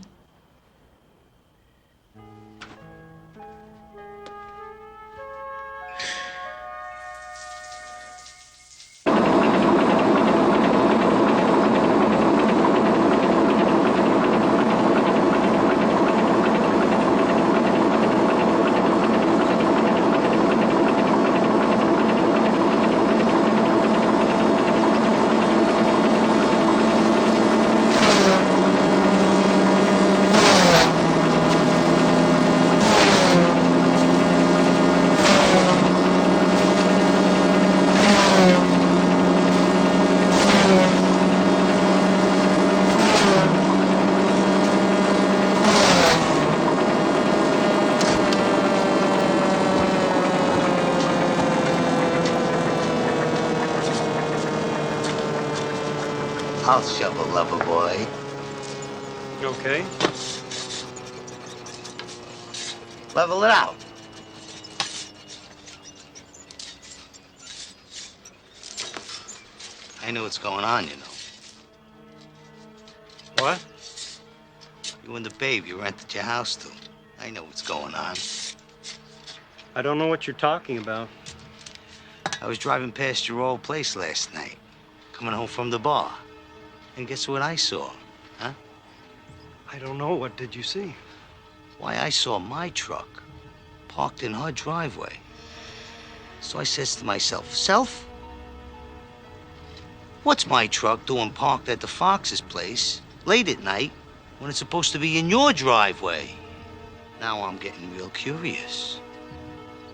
I'll shovel, lover boy. Okay. Level it out. I know what's going on, you know. What? You and the babe you rented your house to. I know what's going on. I don't know what you're talking about. I was driving past your old place last night, coming home from the bar. And guess what I saw, huh? I don't know. What did you see? Why, I saw my truck parked in her driveway. So I says to myself, Self, what's my truck doing parked at the Fox's place late at night when it's supposed to be in your driveway? Now I'm getting real curious.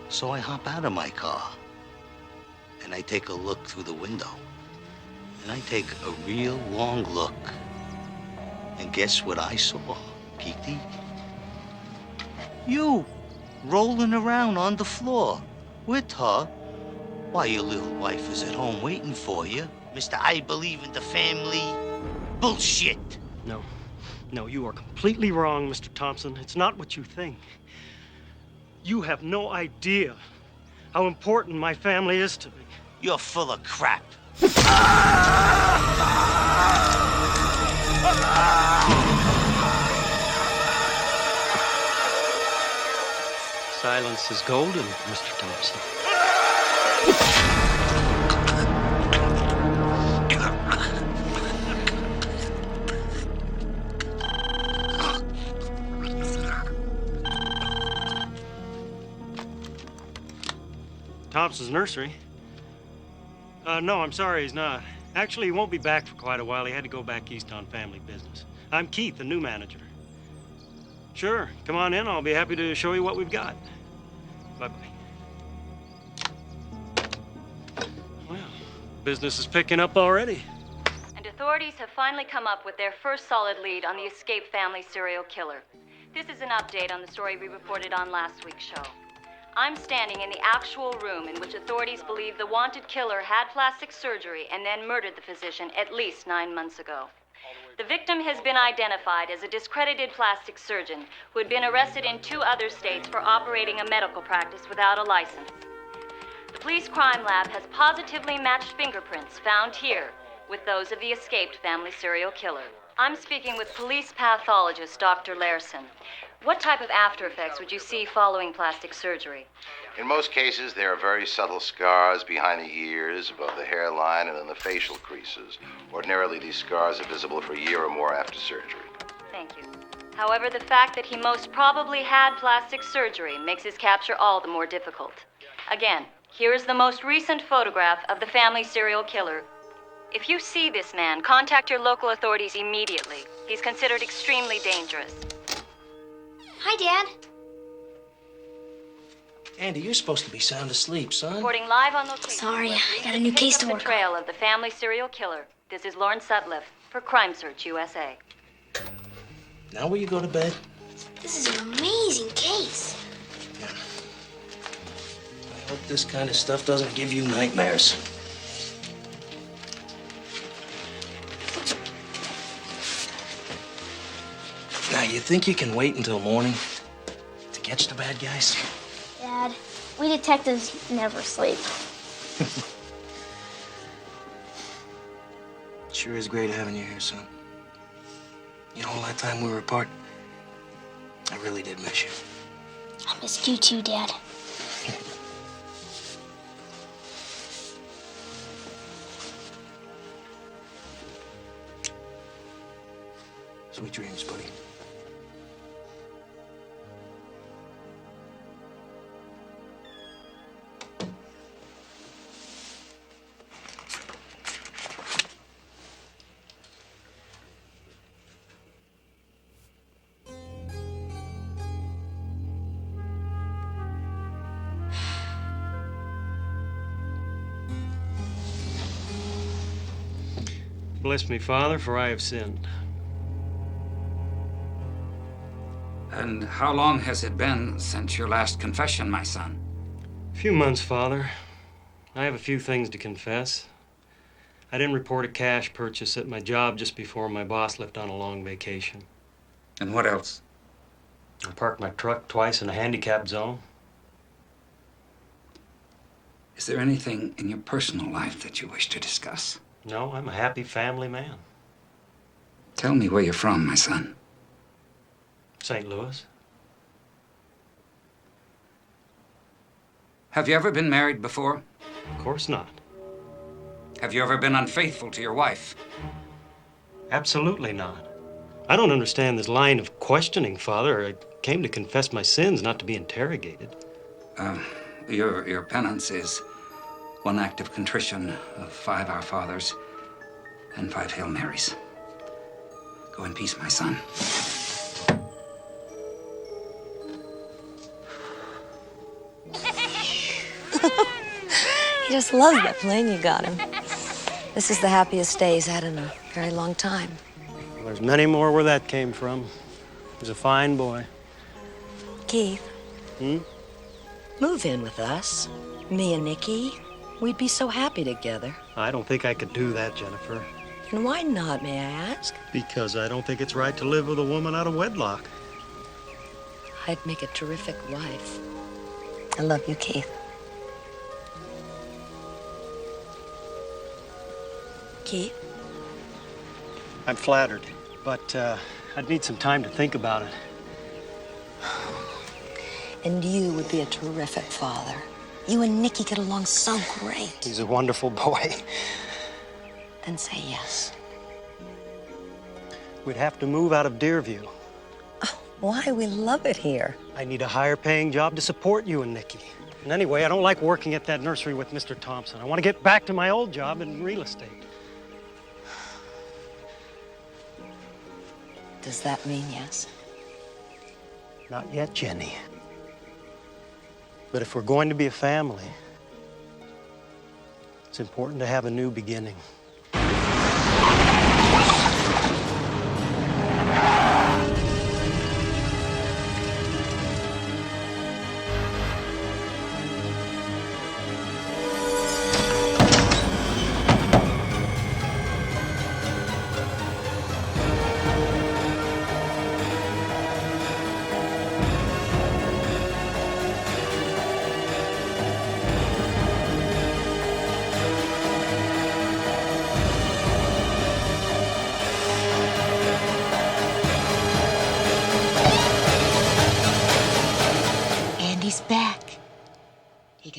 So I hop out of my car and I take a look through the window. And I take a real long look. And guess what I saw, Keithy? You rolling around on the floor with her while your little wife is at home waiting for you. Mr. I believe in the family bullshit. No. No, you are completely wrong, Mr. Thompson. It's not what you think. You have no idea how important my family is to me. You're full of crap. Silence is golden, Mr. Thompson. Thompson's nursery? No, I'm sorry, he's not. Actually, he won't be back for quite a while. He had to go back east on family business. I'm Keith, the new manager. Sure, come on in. I'll be happy to show you what we've got. Bye-bye. Well, business is picking up already. And authorities have finally come up with their first solid lead on the escaped family serial killer. This is an update on the story we reported on last week's show. I'm standing in the actual room in which authorities believe the wanted killer had plastic surgery and then murdered the physician at least 9 months ago. The victim has been identified as a discredited plastic surgeon who had been arrested in 2 other states for operating a medical practice without a license. The police crime lab has positively matched fingerprints found here with those of the escaped family serial killer. I'm speaking with police pathologist Dr. Lairson. What type of after effects would you see following plastic surgery? In most cases, there are very subtle scars behind the ears, above the hairline, and in the facial creases. Ordinarily, these scars are visible for a year or more after surgery. Thank you. However, the fact that he most probably had plastic surgery makes his capture all the more difficult. Again, here is the most recent photograph of the family serial killer. If you see this man, contact your local authorities immediately. He's considered extremely dangerous. Hi, Dad. Andy, you're supposed to be sound asleep, son. Reporting live on location. Sorry, I got a new case to work on. The trail of the family serial killer. This is Lauren Sutliff for Crime Search USA. Now will you go to bed? This is an amazing case. I hope this kind of stuff doesn't give you nightmares. Now, you think you can wait until morning to catch the bad guys? Dad, we detectives never sleep. Sure is great having you here, son. You know, all that time we were apart, I really did miss you. I missed you too, Dad. Sweet dreams, buddy. Bless me, Father, for I have sinned. And how long has it been since your last confession, my son? A few months, Father. I have a few things to confess. I didn't report a cash purchase at my job just before my boss left on a long vacation. And what else? I parked my truck twice in a handicapped zone. Is there anything in your personal life that you wish to discuss? No, I'm a happy family man. Tell me where you're from, my son. St. Louis. Have you ever been married before? Of course not. Have you ever been unfaithful to your wife? Absolutely not. I don't understand this line of questioning, Father. I came to confess my sins, not to be interrogated. Your penance is 1 act of contrition of 5 Our Fathers and 5 Hail Marys. Go in peace, my son. He just loves that plane you got him. This is the happiest day he's had in a very long time. Well, there's many more where that came from. He was a fine boy. Keith. Hmm? Move in with us. Me and Nikki. We'd be so happy together. I don't think I could do that, Jennifer. And why not, may I ask? Because I don't think it's right to live with a woman out of wedlock. I'd make a terrific wife. I love you, Keith. Keith? I'm flattered, but I'd need some time to think about it. And you would be a terrific father. You and Nikki get along so great. He's a wonderful boy. Then say yes. We'd have to move out of Deerview. Oh, why? We love it here. I need a higher paying job to support you and Nikki. And anyway, I don't like working at that nursery with Mr. Thompson. I want to get back to my old job in real estate. Does that mean yes? Not yet, Jenny. But if we're going to be a family, it's important to have a new beginning.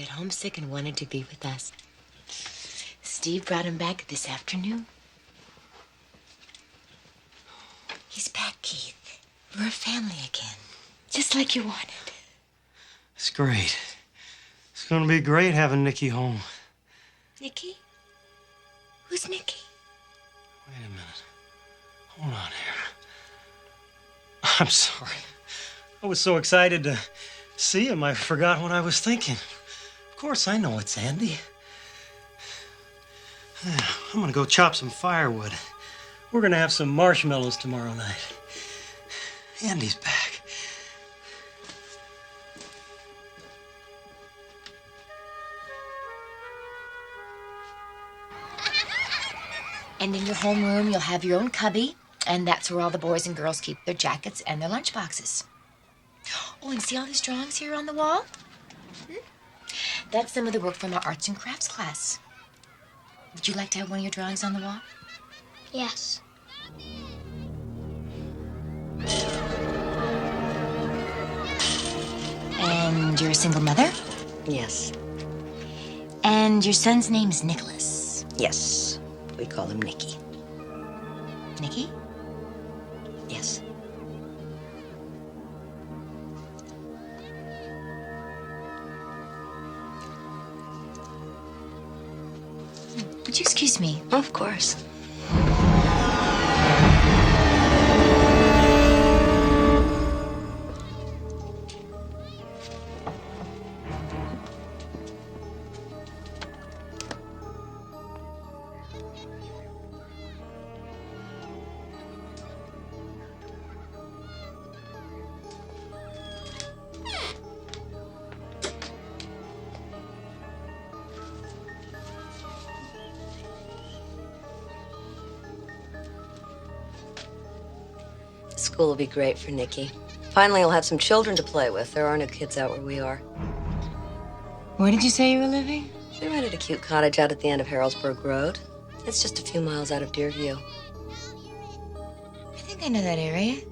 bit homesick and wanted to be with us. Steve brought him back this afternoon. He's back, Keith. We're a family again. Just like you wanted. It's great. It's gonna be great having Nikki home. Nikki? Who's Nikki? Wait a minute. Hold on here. I'm sorry. I was so excited to see him, I forgot what I was thinking. Of course, I know it's Andy. I'm gonna go chop some firewood. We're gonna have some marshmallows tomorrow night. Andy's back. And in your homeroom, you'll have your own cubby, and that's where all the boys and girls keep their jackets and their lunch boxes. Oh, and see all these drawings here on the wall? That's some of the work from our arts and crafts class. Would you like to have one of your drawings on the wall? Yes. And you're a single mother? Yes. And your son's name's Nicholas? Yes. We call him Nicky. Nicky? Yes. Would you excuse me? Of course. School will be great for Nikki. Finally, he'll have some children to play with. There are no kids out where we are. Where did you say you were living? We rented a cute cottage out at the end of Harrodsburg Road. It's just a few miles out of Deerview. I think I know that area.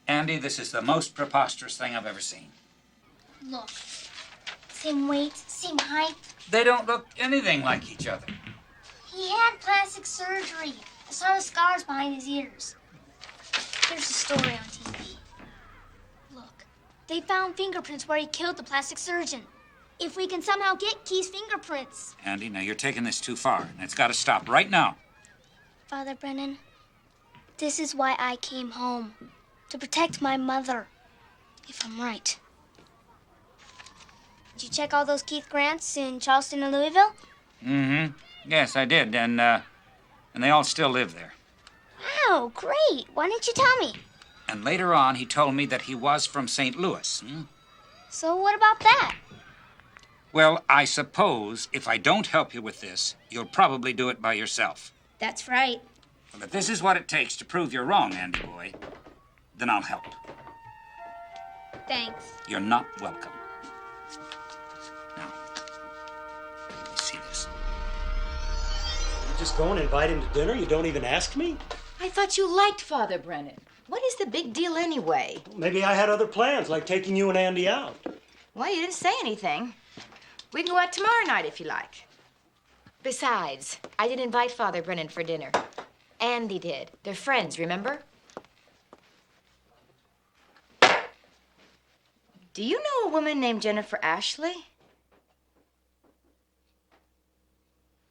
Andy, this is the most preposterous thing I've ever seen. Look. Same weight, same height. They don't look anything like each other. He had plastic surgery. I saw the scars behind his ears. Here's the story on TV. Look, they found fingerprints where he killed the plastic surgeon. If we can somehow get Keith's fingerprints. Andy, now you're taking this too far, and it's got to stop right now. Father Brennan, this is why I came home. To protect my mother. If I'm right. Did you check all those Keith Grants in Charleston and Louisville? Mm-hmm. Yes, I did, and they all still live there. Wow, great. Why didn't you tell me? And later on, he told me that he was from St. Louis. So what about that? Well, I suppose if I don't help you with this, you'll probably do it by yourself. That's right. Well, if this is what it takes to prove you're wrong, Andy boy, then I'll help. Thanks. You're not welcome. Now, let me see this. You just go and invite him to dinner? You don't even ask me? I thought you liked Father Brennan. What is the big deal anyway? Maybe I had other plans, like taking you and Andy out. Well, you didn't say anything. We can go out tomorrow night if you like. Besides, I didn't invite Father Brennan for dinner. Andy did. They're friends, remember? Do you know a woman named Jennifer Ashley?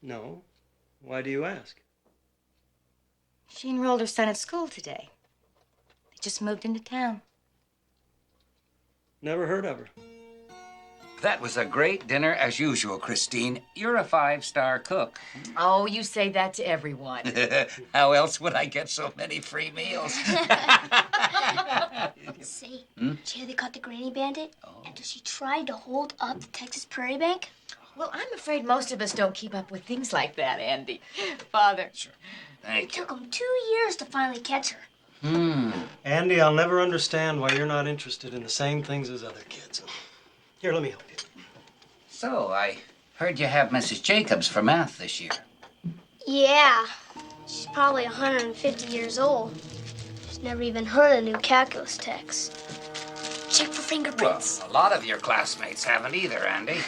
No. Why do you ask? She enrolled her son at school today. They just moved into town. Never heard of her. That was a great dinner as usual, Christine. You're a 5-star cook. Oh, you say that to everyone. How else would I get so many free meals? Say, did you hear they caught the Granny Bandit? And she tried to hold up the Texas Prairie Bank? Well, I'm afraid most of us don't keep up with things like that, Andy. Father. Sure. It Thank you. took them 2 years to finally catch her. Andy, I'll never understand why you're not interested in the same things as other kids. Here, let me help you. So, I heard you have Mrs. Jacobs for math this year. Yeah. She's probably 150 years old. She's never even heard a new calculus text. Check for fingerprints. Well, a lot of your classmates haven't either, Andy.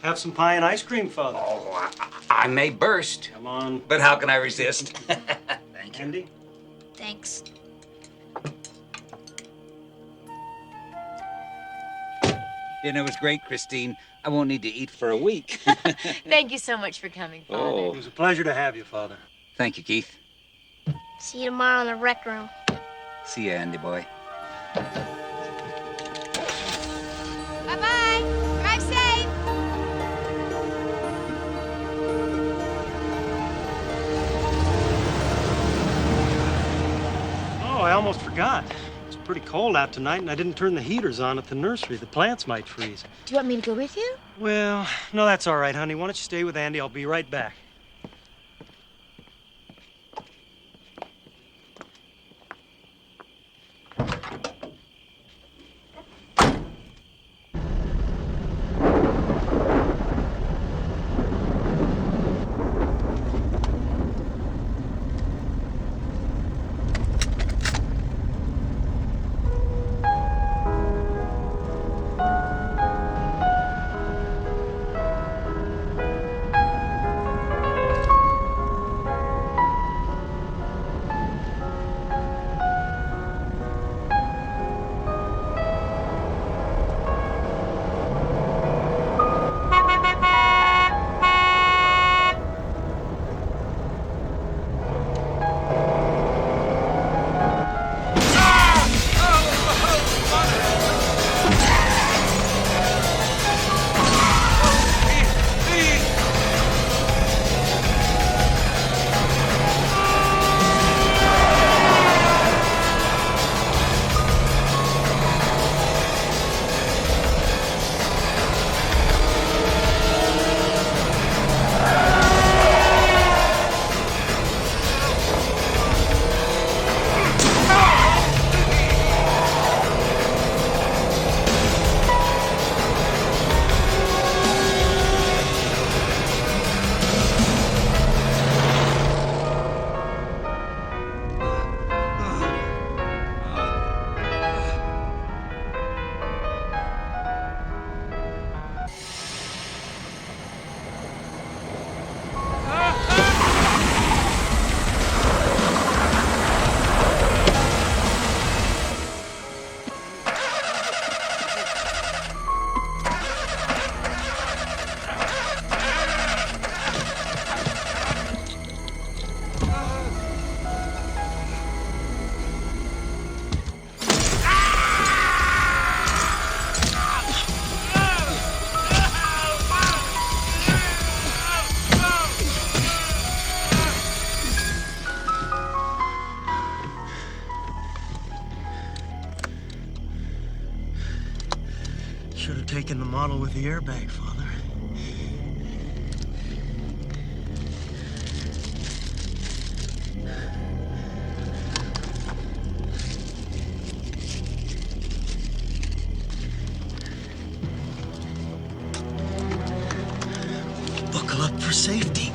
Have some pie and ice cream, Father. Oh, I may burst. Come on. But how can I resist? Thank you. Andy? Thanks. Dinner was great, Christine. I won't need to eat for a week. Thank you so much for coming, Father. Oh. It was a pleasure to have you, Father. Thank you, Keith. See you tomorrow in the rec room. See you, Andy boy. Bye-bye. Drive safe. Oh, I almost forgot. It's pretty cold out tonight, and I didn't turn the heaters on at the nursery. The plants might freeze. Do you want me to go with you? Well, no, that's all right, honey. Why don't you stay with Andy? I'll be right back. should have taken the model with the airbag, Father. Buckle up for safety.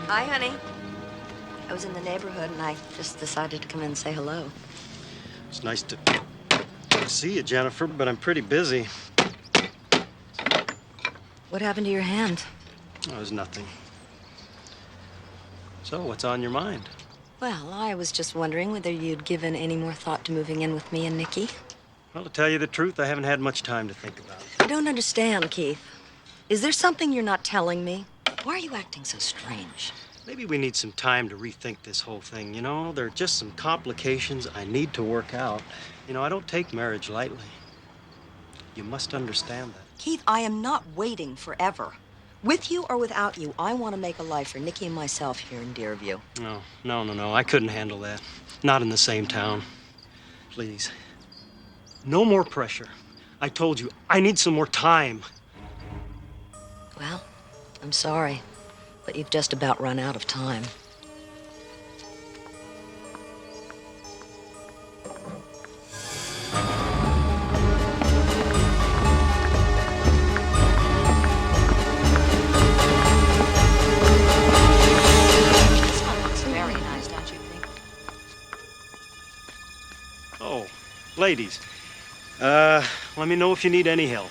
Hi, honey. I was in the neighborhood and I just decided to come in and say hello. It's nice to see you, Jennifer, but I'm pretty busy. What happened to your hand? Oh, it was nothing. So, what's on your mind? Well, I was just wondering whether you'd given any more thought to moving in with me and Nikki. Well, to tell you the truth, I haven't had much time to think about it. I don't understand, Keith. Is there something you're not telling me? Why are you acting so strange? Maybe we need some time to rethink this whole thing, you know? There are just some complications I need to work out. You know, I don't take marriage lightly. You must understand that. Keith, I am not waiting forever. With you or without you, I want to make a life for Nikki and myself here in Deerview. No. I couldn't handle that. Not in the same town. Please. No more pressure. I told you, I need some more time. Well, I'm sorry, but you've just about run out of time. This one looks very nice, don't you think? Oh, ladies. Let me know if you need any help.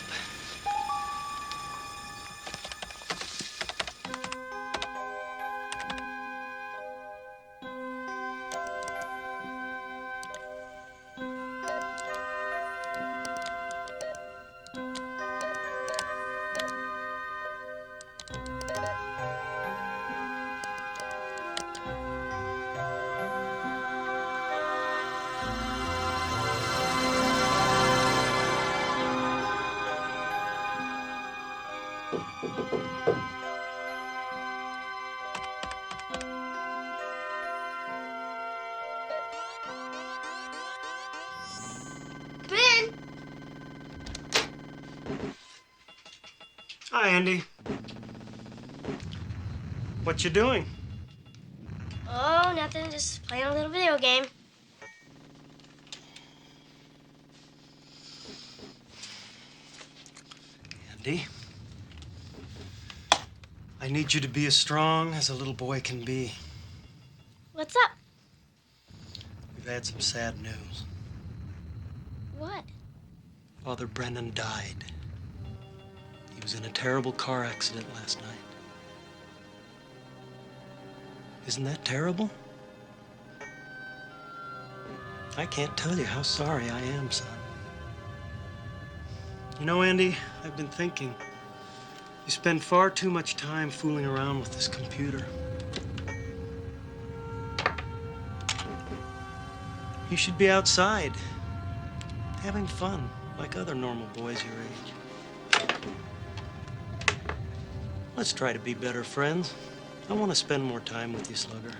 Ben! Hi, Andy. What you doing? Oh, nothing. Just playing a little video game. Andy, I need you to be as strong as a little boy can be. What's up? We've had some sad news. What? Father Brennan died. He was in a terrible car accident last night. Isn't that terrible? I can't tell you how sorry I am, son. You know, Andy, I've been thinking. You spend far too much time fooling around with this computer. You should be outside, having fun, like other normal boys your age. Let's try to be better friends. I want to spend more time with you, Slugger.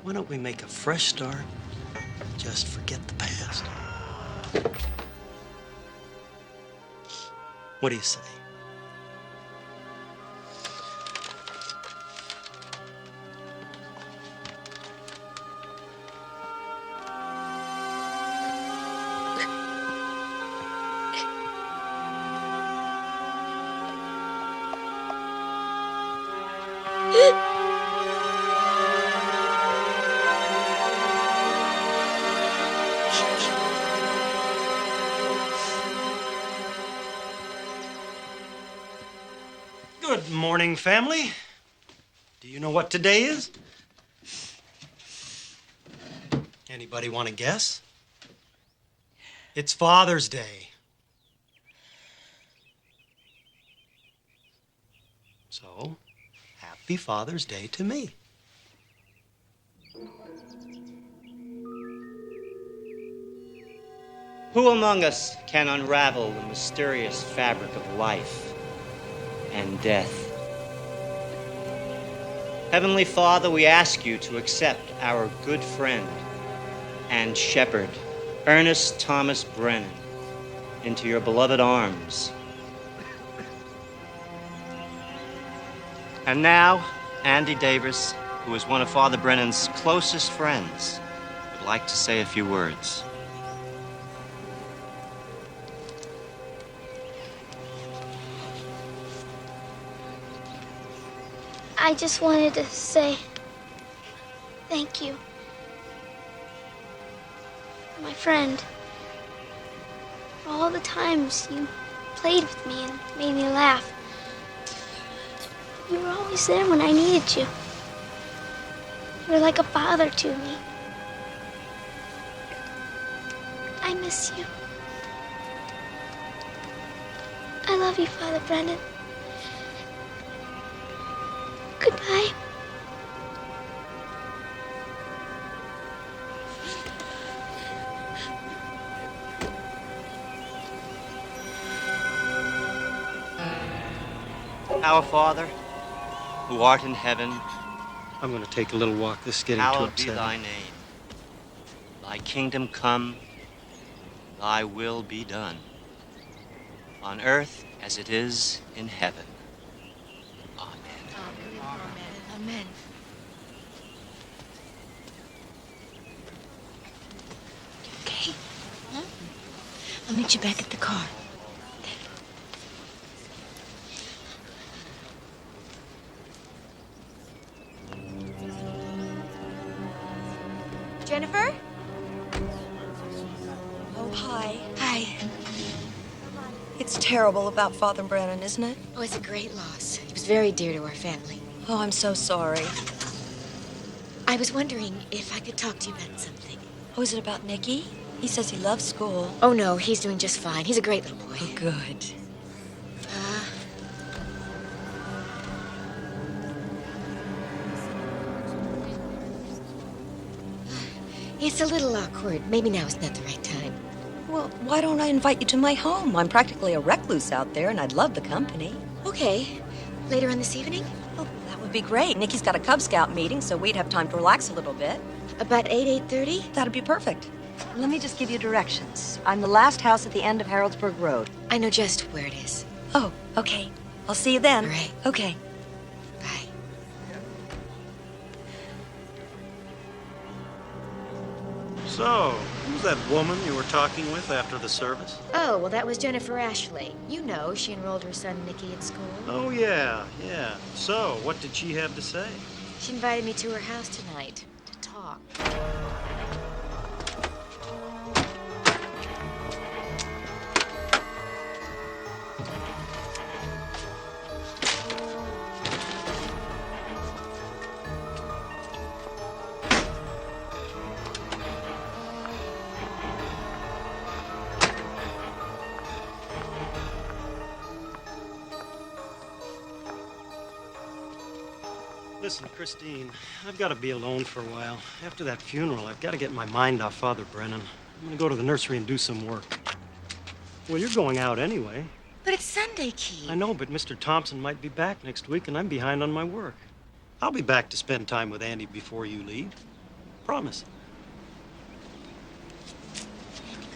Why don't we make a fresh start just forget the past. What do you say? Good morning, family. Do you know what today is? Anybody want to guess? It's Father's Day. So, happy Father's Day to me. Who among us can unravel the mysterious fabric of life and death? Heavenly Father, we ask you to accept our good friend and shepherd, Ernest Thomas Brennan, into your beloved arms. And now, Andy Davis, who is one of Father Brennan's closest friends, would like to say a few words. I just wanted to say thank you, my friend, for all the times you played with me and made me laugh. You were always there when I needed you. You were like a father to me. I miss you. I love you, Father Brennan. Goodbye. Our Father, who art in heaven, I'm going to take a little walk. This is getting too hallowed be upsetting. thy name. Thy kingdom come, thy will be done, on earth as it is in heaven. Amen. Okay. Huh? I'll meet you back at the car. Jennifer? Oh, hi. Hi. It's terrible about Father Brennan, isn't it? Oh, it's a great loss. He was very dear to our family. Oh, I'm so sorry. I was wondering if I could talk to you about something. Oh, is it about Nicky? He says he loves school. Oh, no, he's doing just fine. He's a great little boy. Oh, good. It's a little awkward. Maybe now is not the right time. Well, why don't I invite you to my home? I'm practically a recluse out there, and I'd love the company. Okay. Later on this evening? Oh, that would be great. Nicky's got a Cub Scout meeting, so we'd have time to relax a little bit. About 8:30? That'd be perfect. Let me just give you directions. I'm the last house at the end of Harrodsburg Road. I know just where it is. Oh, okay. I'll see you then. All right. Okay. Bye. So, who's that woman you were talking with after the service? Oh, well, that was Jennifer Ashley. You know, she enrolled her son Nicky at school. Oh, yeah. So, what did she have to say? She invited me to her house tonight to talk. Listen, Christine, I've got to be alone for a while. After that funeral, I've got to get my mind off Father Brennan. I'm going to go to the nursery and do some work. Well, you're going out anyway. But it's Sunday, Keith. I know, but Mr. Thompson might be back next week, and I'm behind on my work. I'll be back to spend time with Andy before you leave. Promise.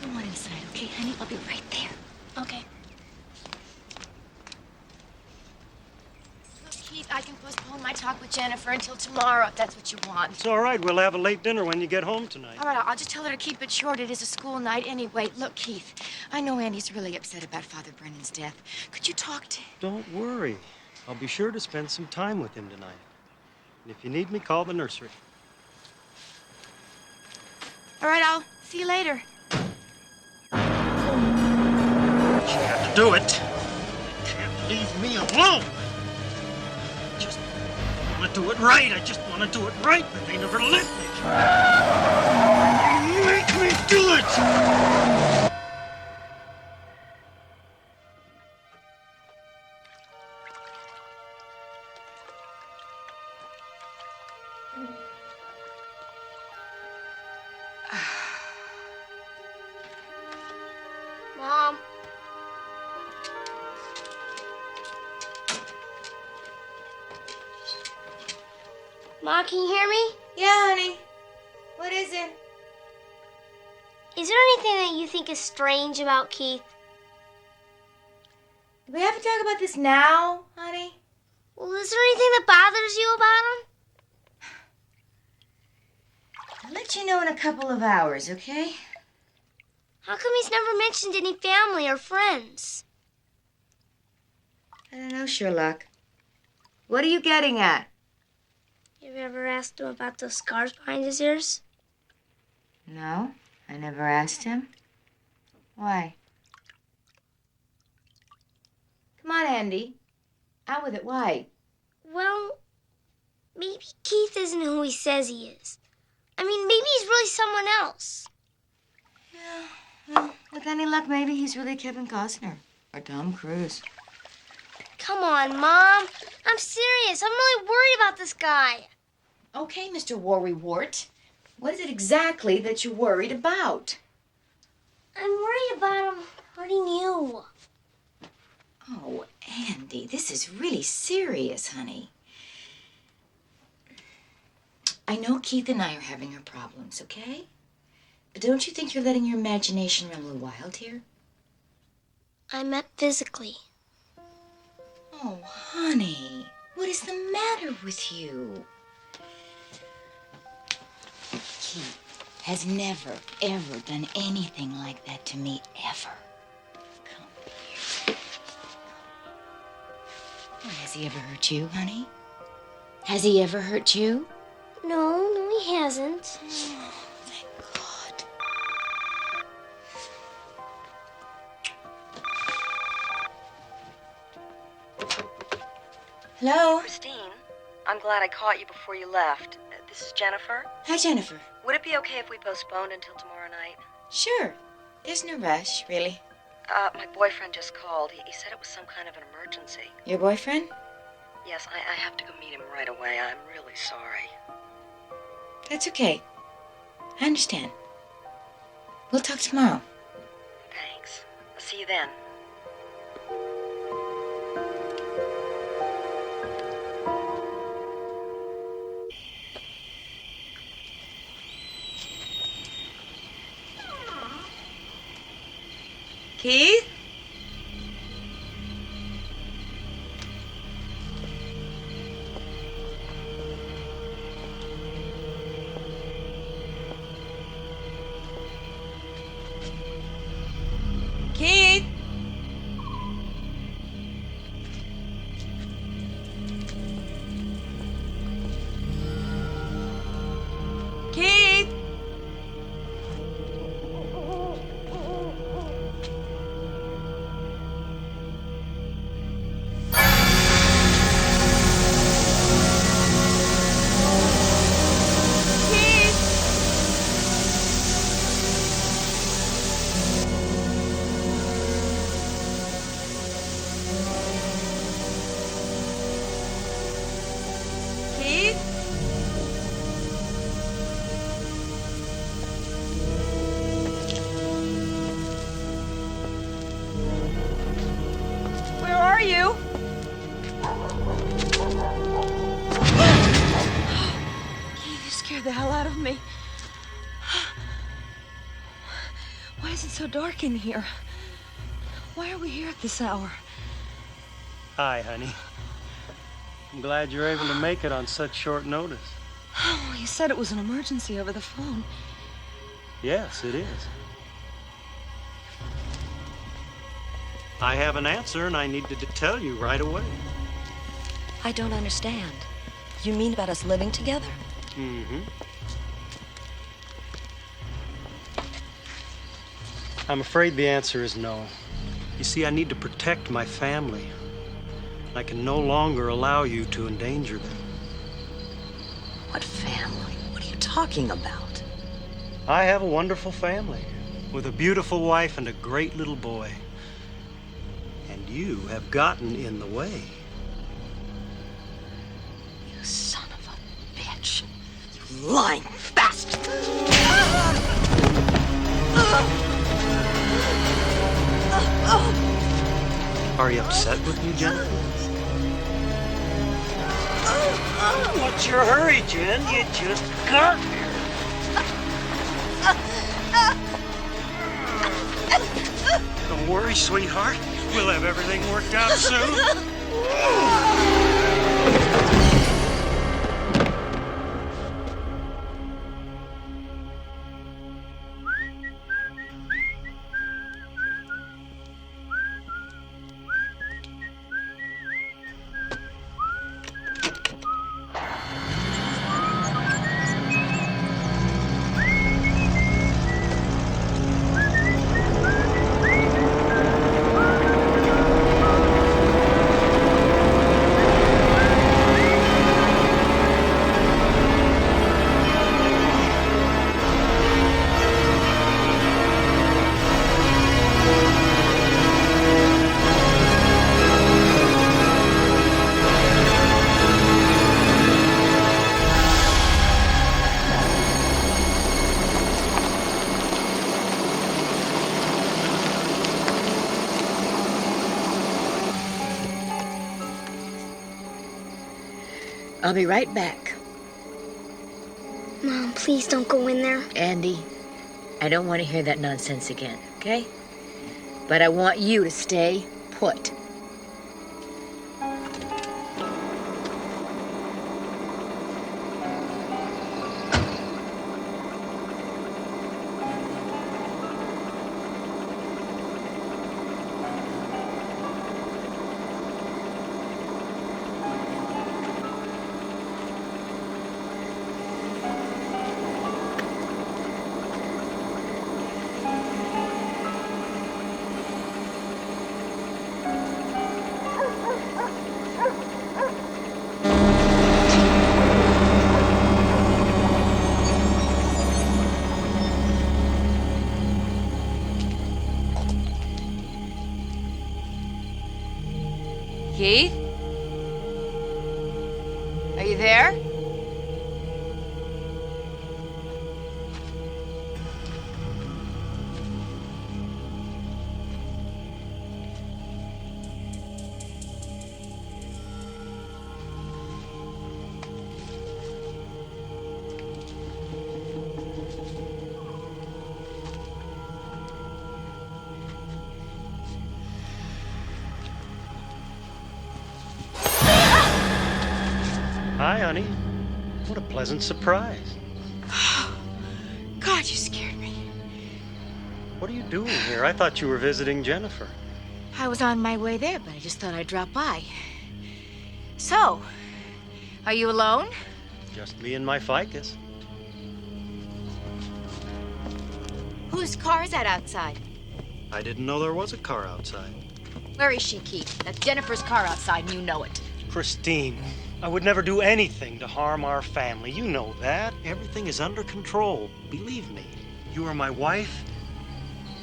Go on inside, okay, honey? I'll be right there. Okay. Look, Keith, I can postpone my talk with Jennifer until tomorrow, if that's what you want. It's all right. We'll have a late dinner when you get home tonight. All right, I'll just tell her to keep it short. It is a school night anyway. Look, Keith, I know Andy's really upset about Father Brennan's death. Could you talk to him? Don't worry. I'll be sure to spend some time with him tonight. And if you need me, call the nursery. All right, I'll see you later. She had to do it. You can't leave me alone. I just want to do it right. I just want to do it right, but they never let me. You make me do it. Mom. Mom, can you hear me? Yeah, honey. What is it? Is there anything that you think is strange about Keith? Do we have to talk about this now, honey? Well, is there anything that bothers you about him? I'll let you know in a couple of hours, okay? How come he's never mentioned any family or friends? I don't know, Sherlock. What are you getting at? You ever asked him about those scars behind his ears? No, I never asked him. Why? Come on, Andy. Out with it. Why? Well, maybe Keith isn't who he says he is. I mean, maybe he's really someone else. Well, with any luck, maybe he's really Kevin Costner or Tom Cruise. Come on, Mom. I'm serious. I'm really worried about this guy. Okay, Mr. Worrywart. What is it exactly that you're worried about? I'm worried about him hurting you. Oh, Andy, this is really serious, honey. I know Keith and I are having our problems, okay? But don't you think you're letting your imagination run a little wild here? I meant physically. Oh, honey, what is the matter with you? Keith has never, ever done anything like that to me, ever. Come here. Well, has he ever hurt you, honey? Has he ever hurt you? No, he hasn't. Oh, thank God. Hello? Christine, I'm glad I caught you before you left. This is Jennifer. Hi, Jennifer. Would it be okay if we postponed until tomorrow night? Sure. There's no rush, really. My boyfriend just called. He said it was some kind of an emergency. Your boyfriend? Yes, I have to go meet him right away. I'm really sorry. That's okay. I understand. We'll talk tomorrow. Thanks. I'll see you then. Keith? Keith? Keith? Keith? Where are you? Keith, you scared the hell out of me. Why is it so dark in here? Why are we here at this hour? Hi, honey. I'm glad you're able to make it on such short notice. Oh, you said it was an emergency over the phone. Yes, it is. I have an answer, and I needed to tell you right away. I don't understand. You mean about us living together? Mm-hmm. I'm afraid the answer is no. You see, I need to protect my family. I can no longer allow you to endanger them. What family? What are you talking about? I have a wonderful family with a beautiful wife and a great little boy. And you have gotten in the way. You son of a bitch. You lying bastard. Are you upset with me, Jen? What's your hurry, Jen? You just got here. Don't worry, sweetheart. We'll have everything worked out soon. I'll be right back. Mom, please don't go in there. Andy, I don't want to hear that nonsense again, okay? But I want you to stay put. Keith? Are you there? Hi, honey. What a pleasant surprise. God, you scared me. What are you doing here? I thought you were visiting Jennifer. I was on my way there, but I just thought I'd drop by. So, are you alone? Just me and my ficus. Whose car is that outside? I didn't know there was a car outside. Where is she, Keith? That's Jennifer's car outside, and you know it. Christine, I would never do anything to harm our family. You know that. Everything is under control. Believe me. You are my wife,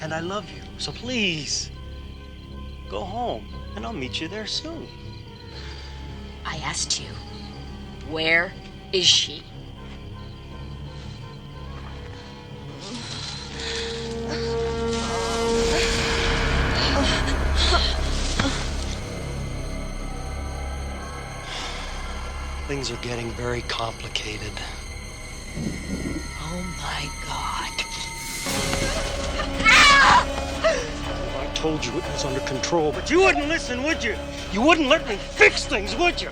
and I love you. So please, go home, and I'll meet you there soon. I asked you, where is she? Things are getting very complicated. Oh my God. Ah! told you it was under control, but you wouldn't listen, would you? You wouldn't let me fix things, would you?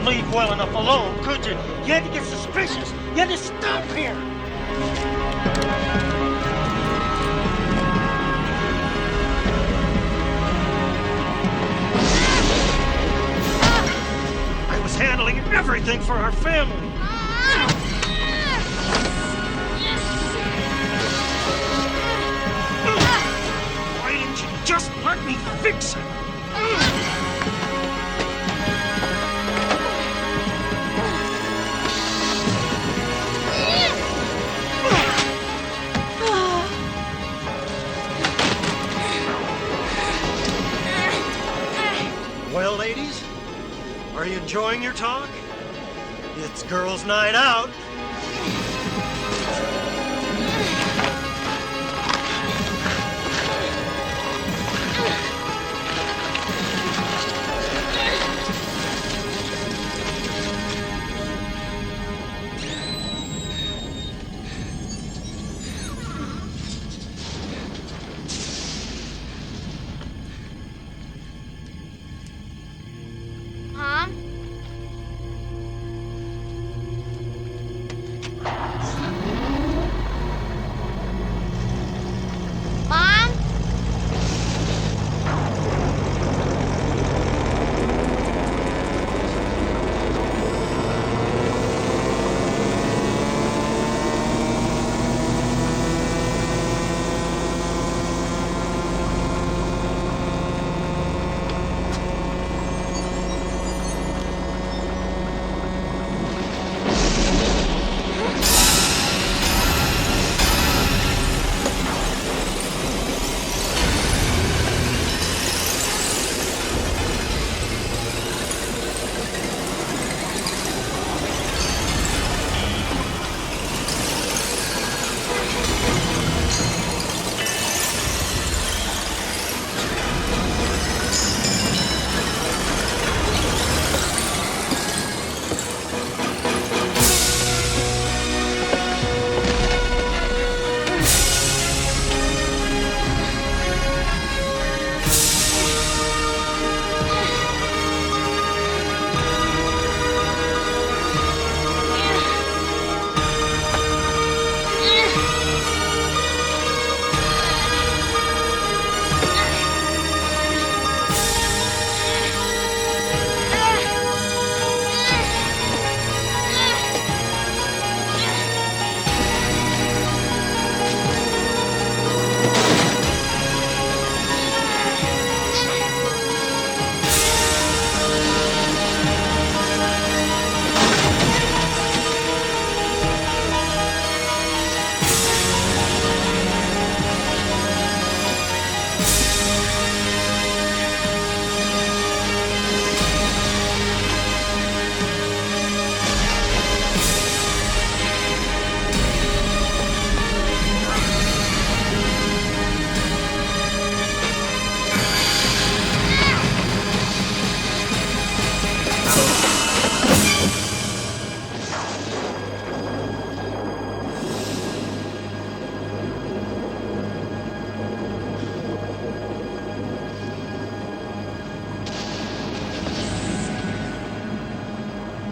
Leave well enough alone, could you? You had to get suspicious. You had to stop here. I was handling everything for our family. Why didn't you just let me fix it? Well, ladies, are you enjoying your talk? It's girls' night out. Mom? Mom?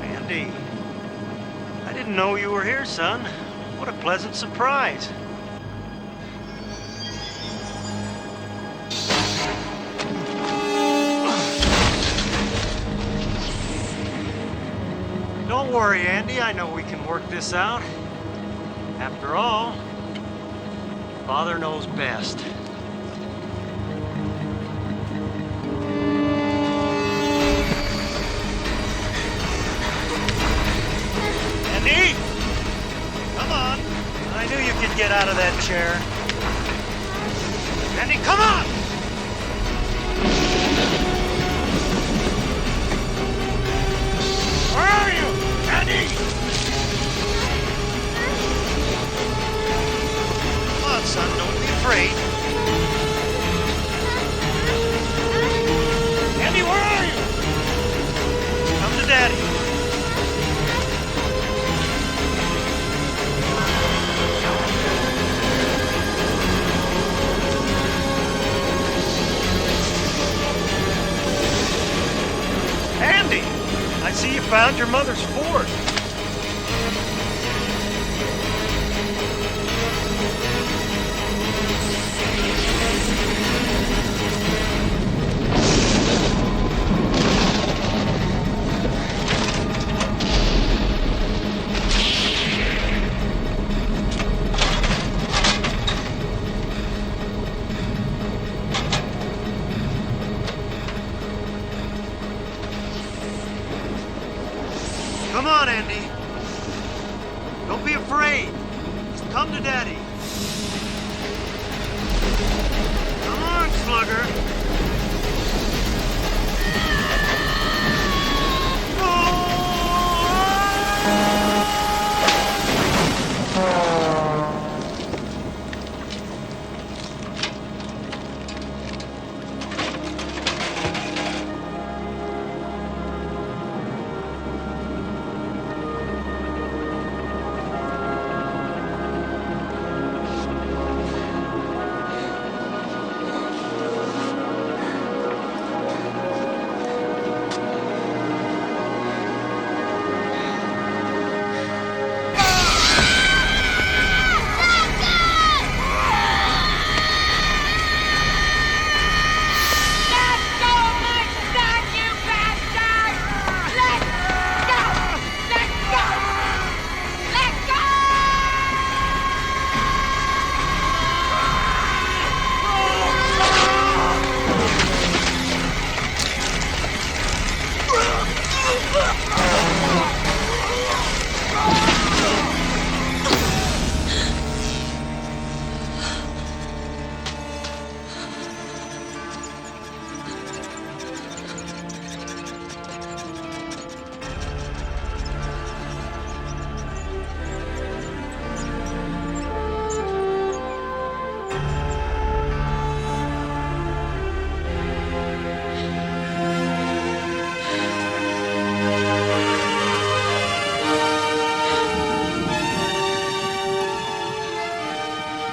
Andy, I didn't know you were here, son. What a pleasant surprise. Don't worry, Andy. I know we can work this out. After all, Father knows best. Get out of that chair. Andy, come on! Where are you? Andy! Come on, son, don't be afraid. Andy, where are you? Come to Daddy. Andy, I see you found your mother's Ford. Come on, Andy. Don't be afraid. Just come to Daddy. Come on, Slugger.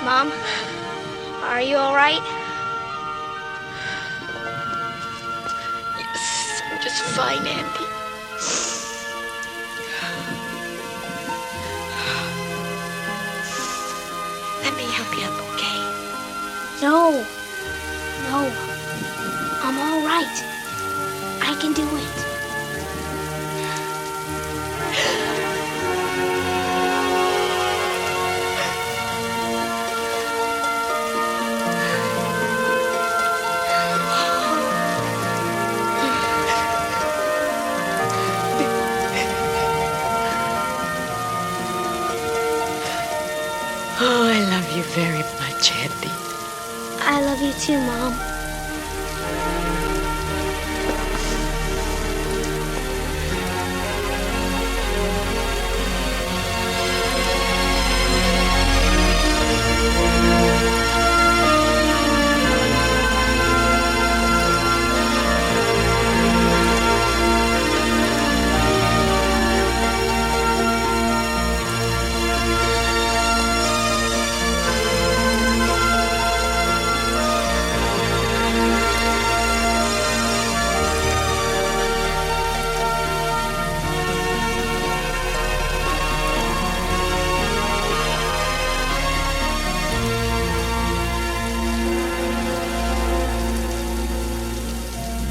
Mom, are you all right? Yes, I'm just fine, Andy. Let me help you up, okay? No. I'm all right. I can do it. Oh, I love you very much, Andy. I love you too, Mom.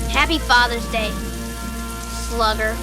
Happy Father's Day, Slugger.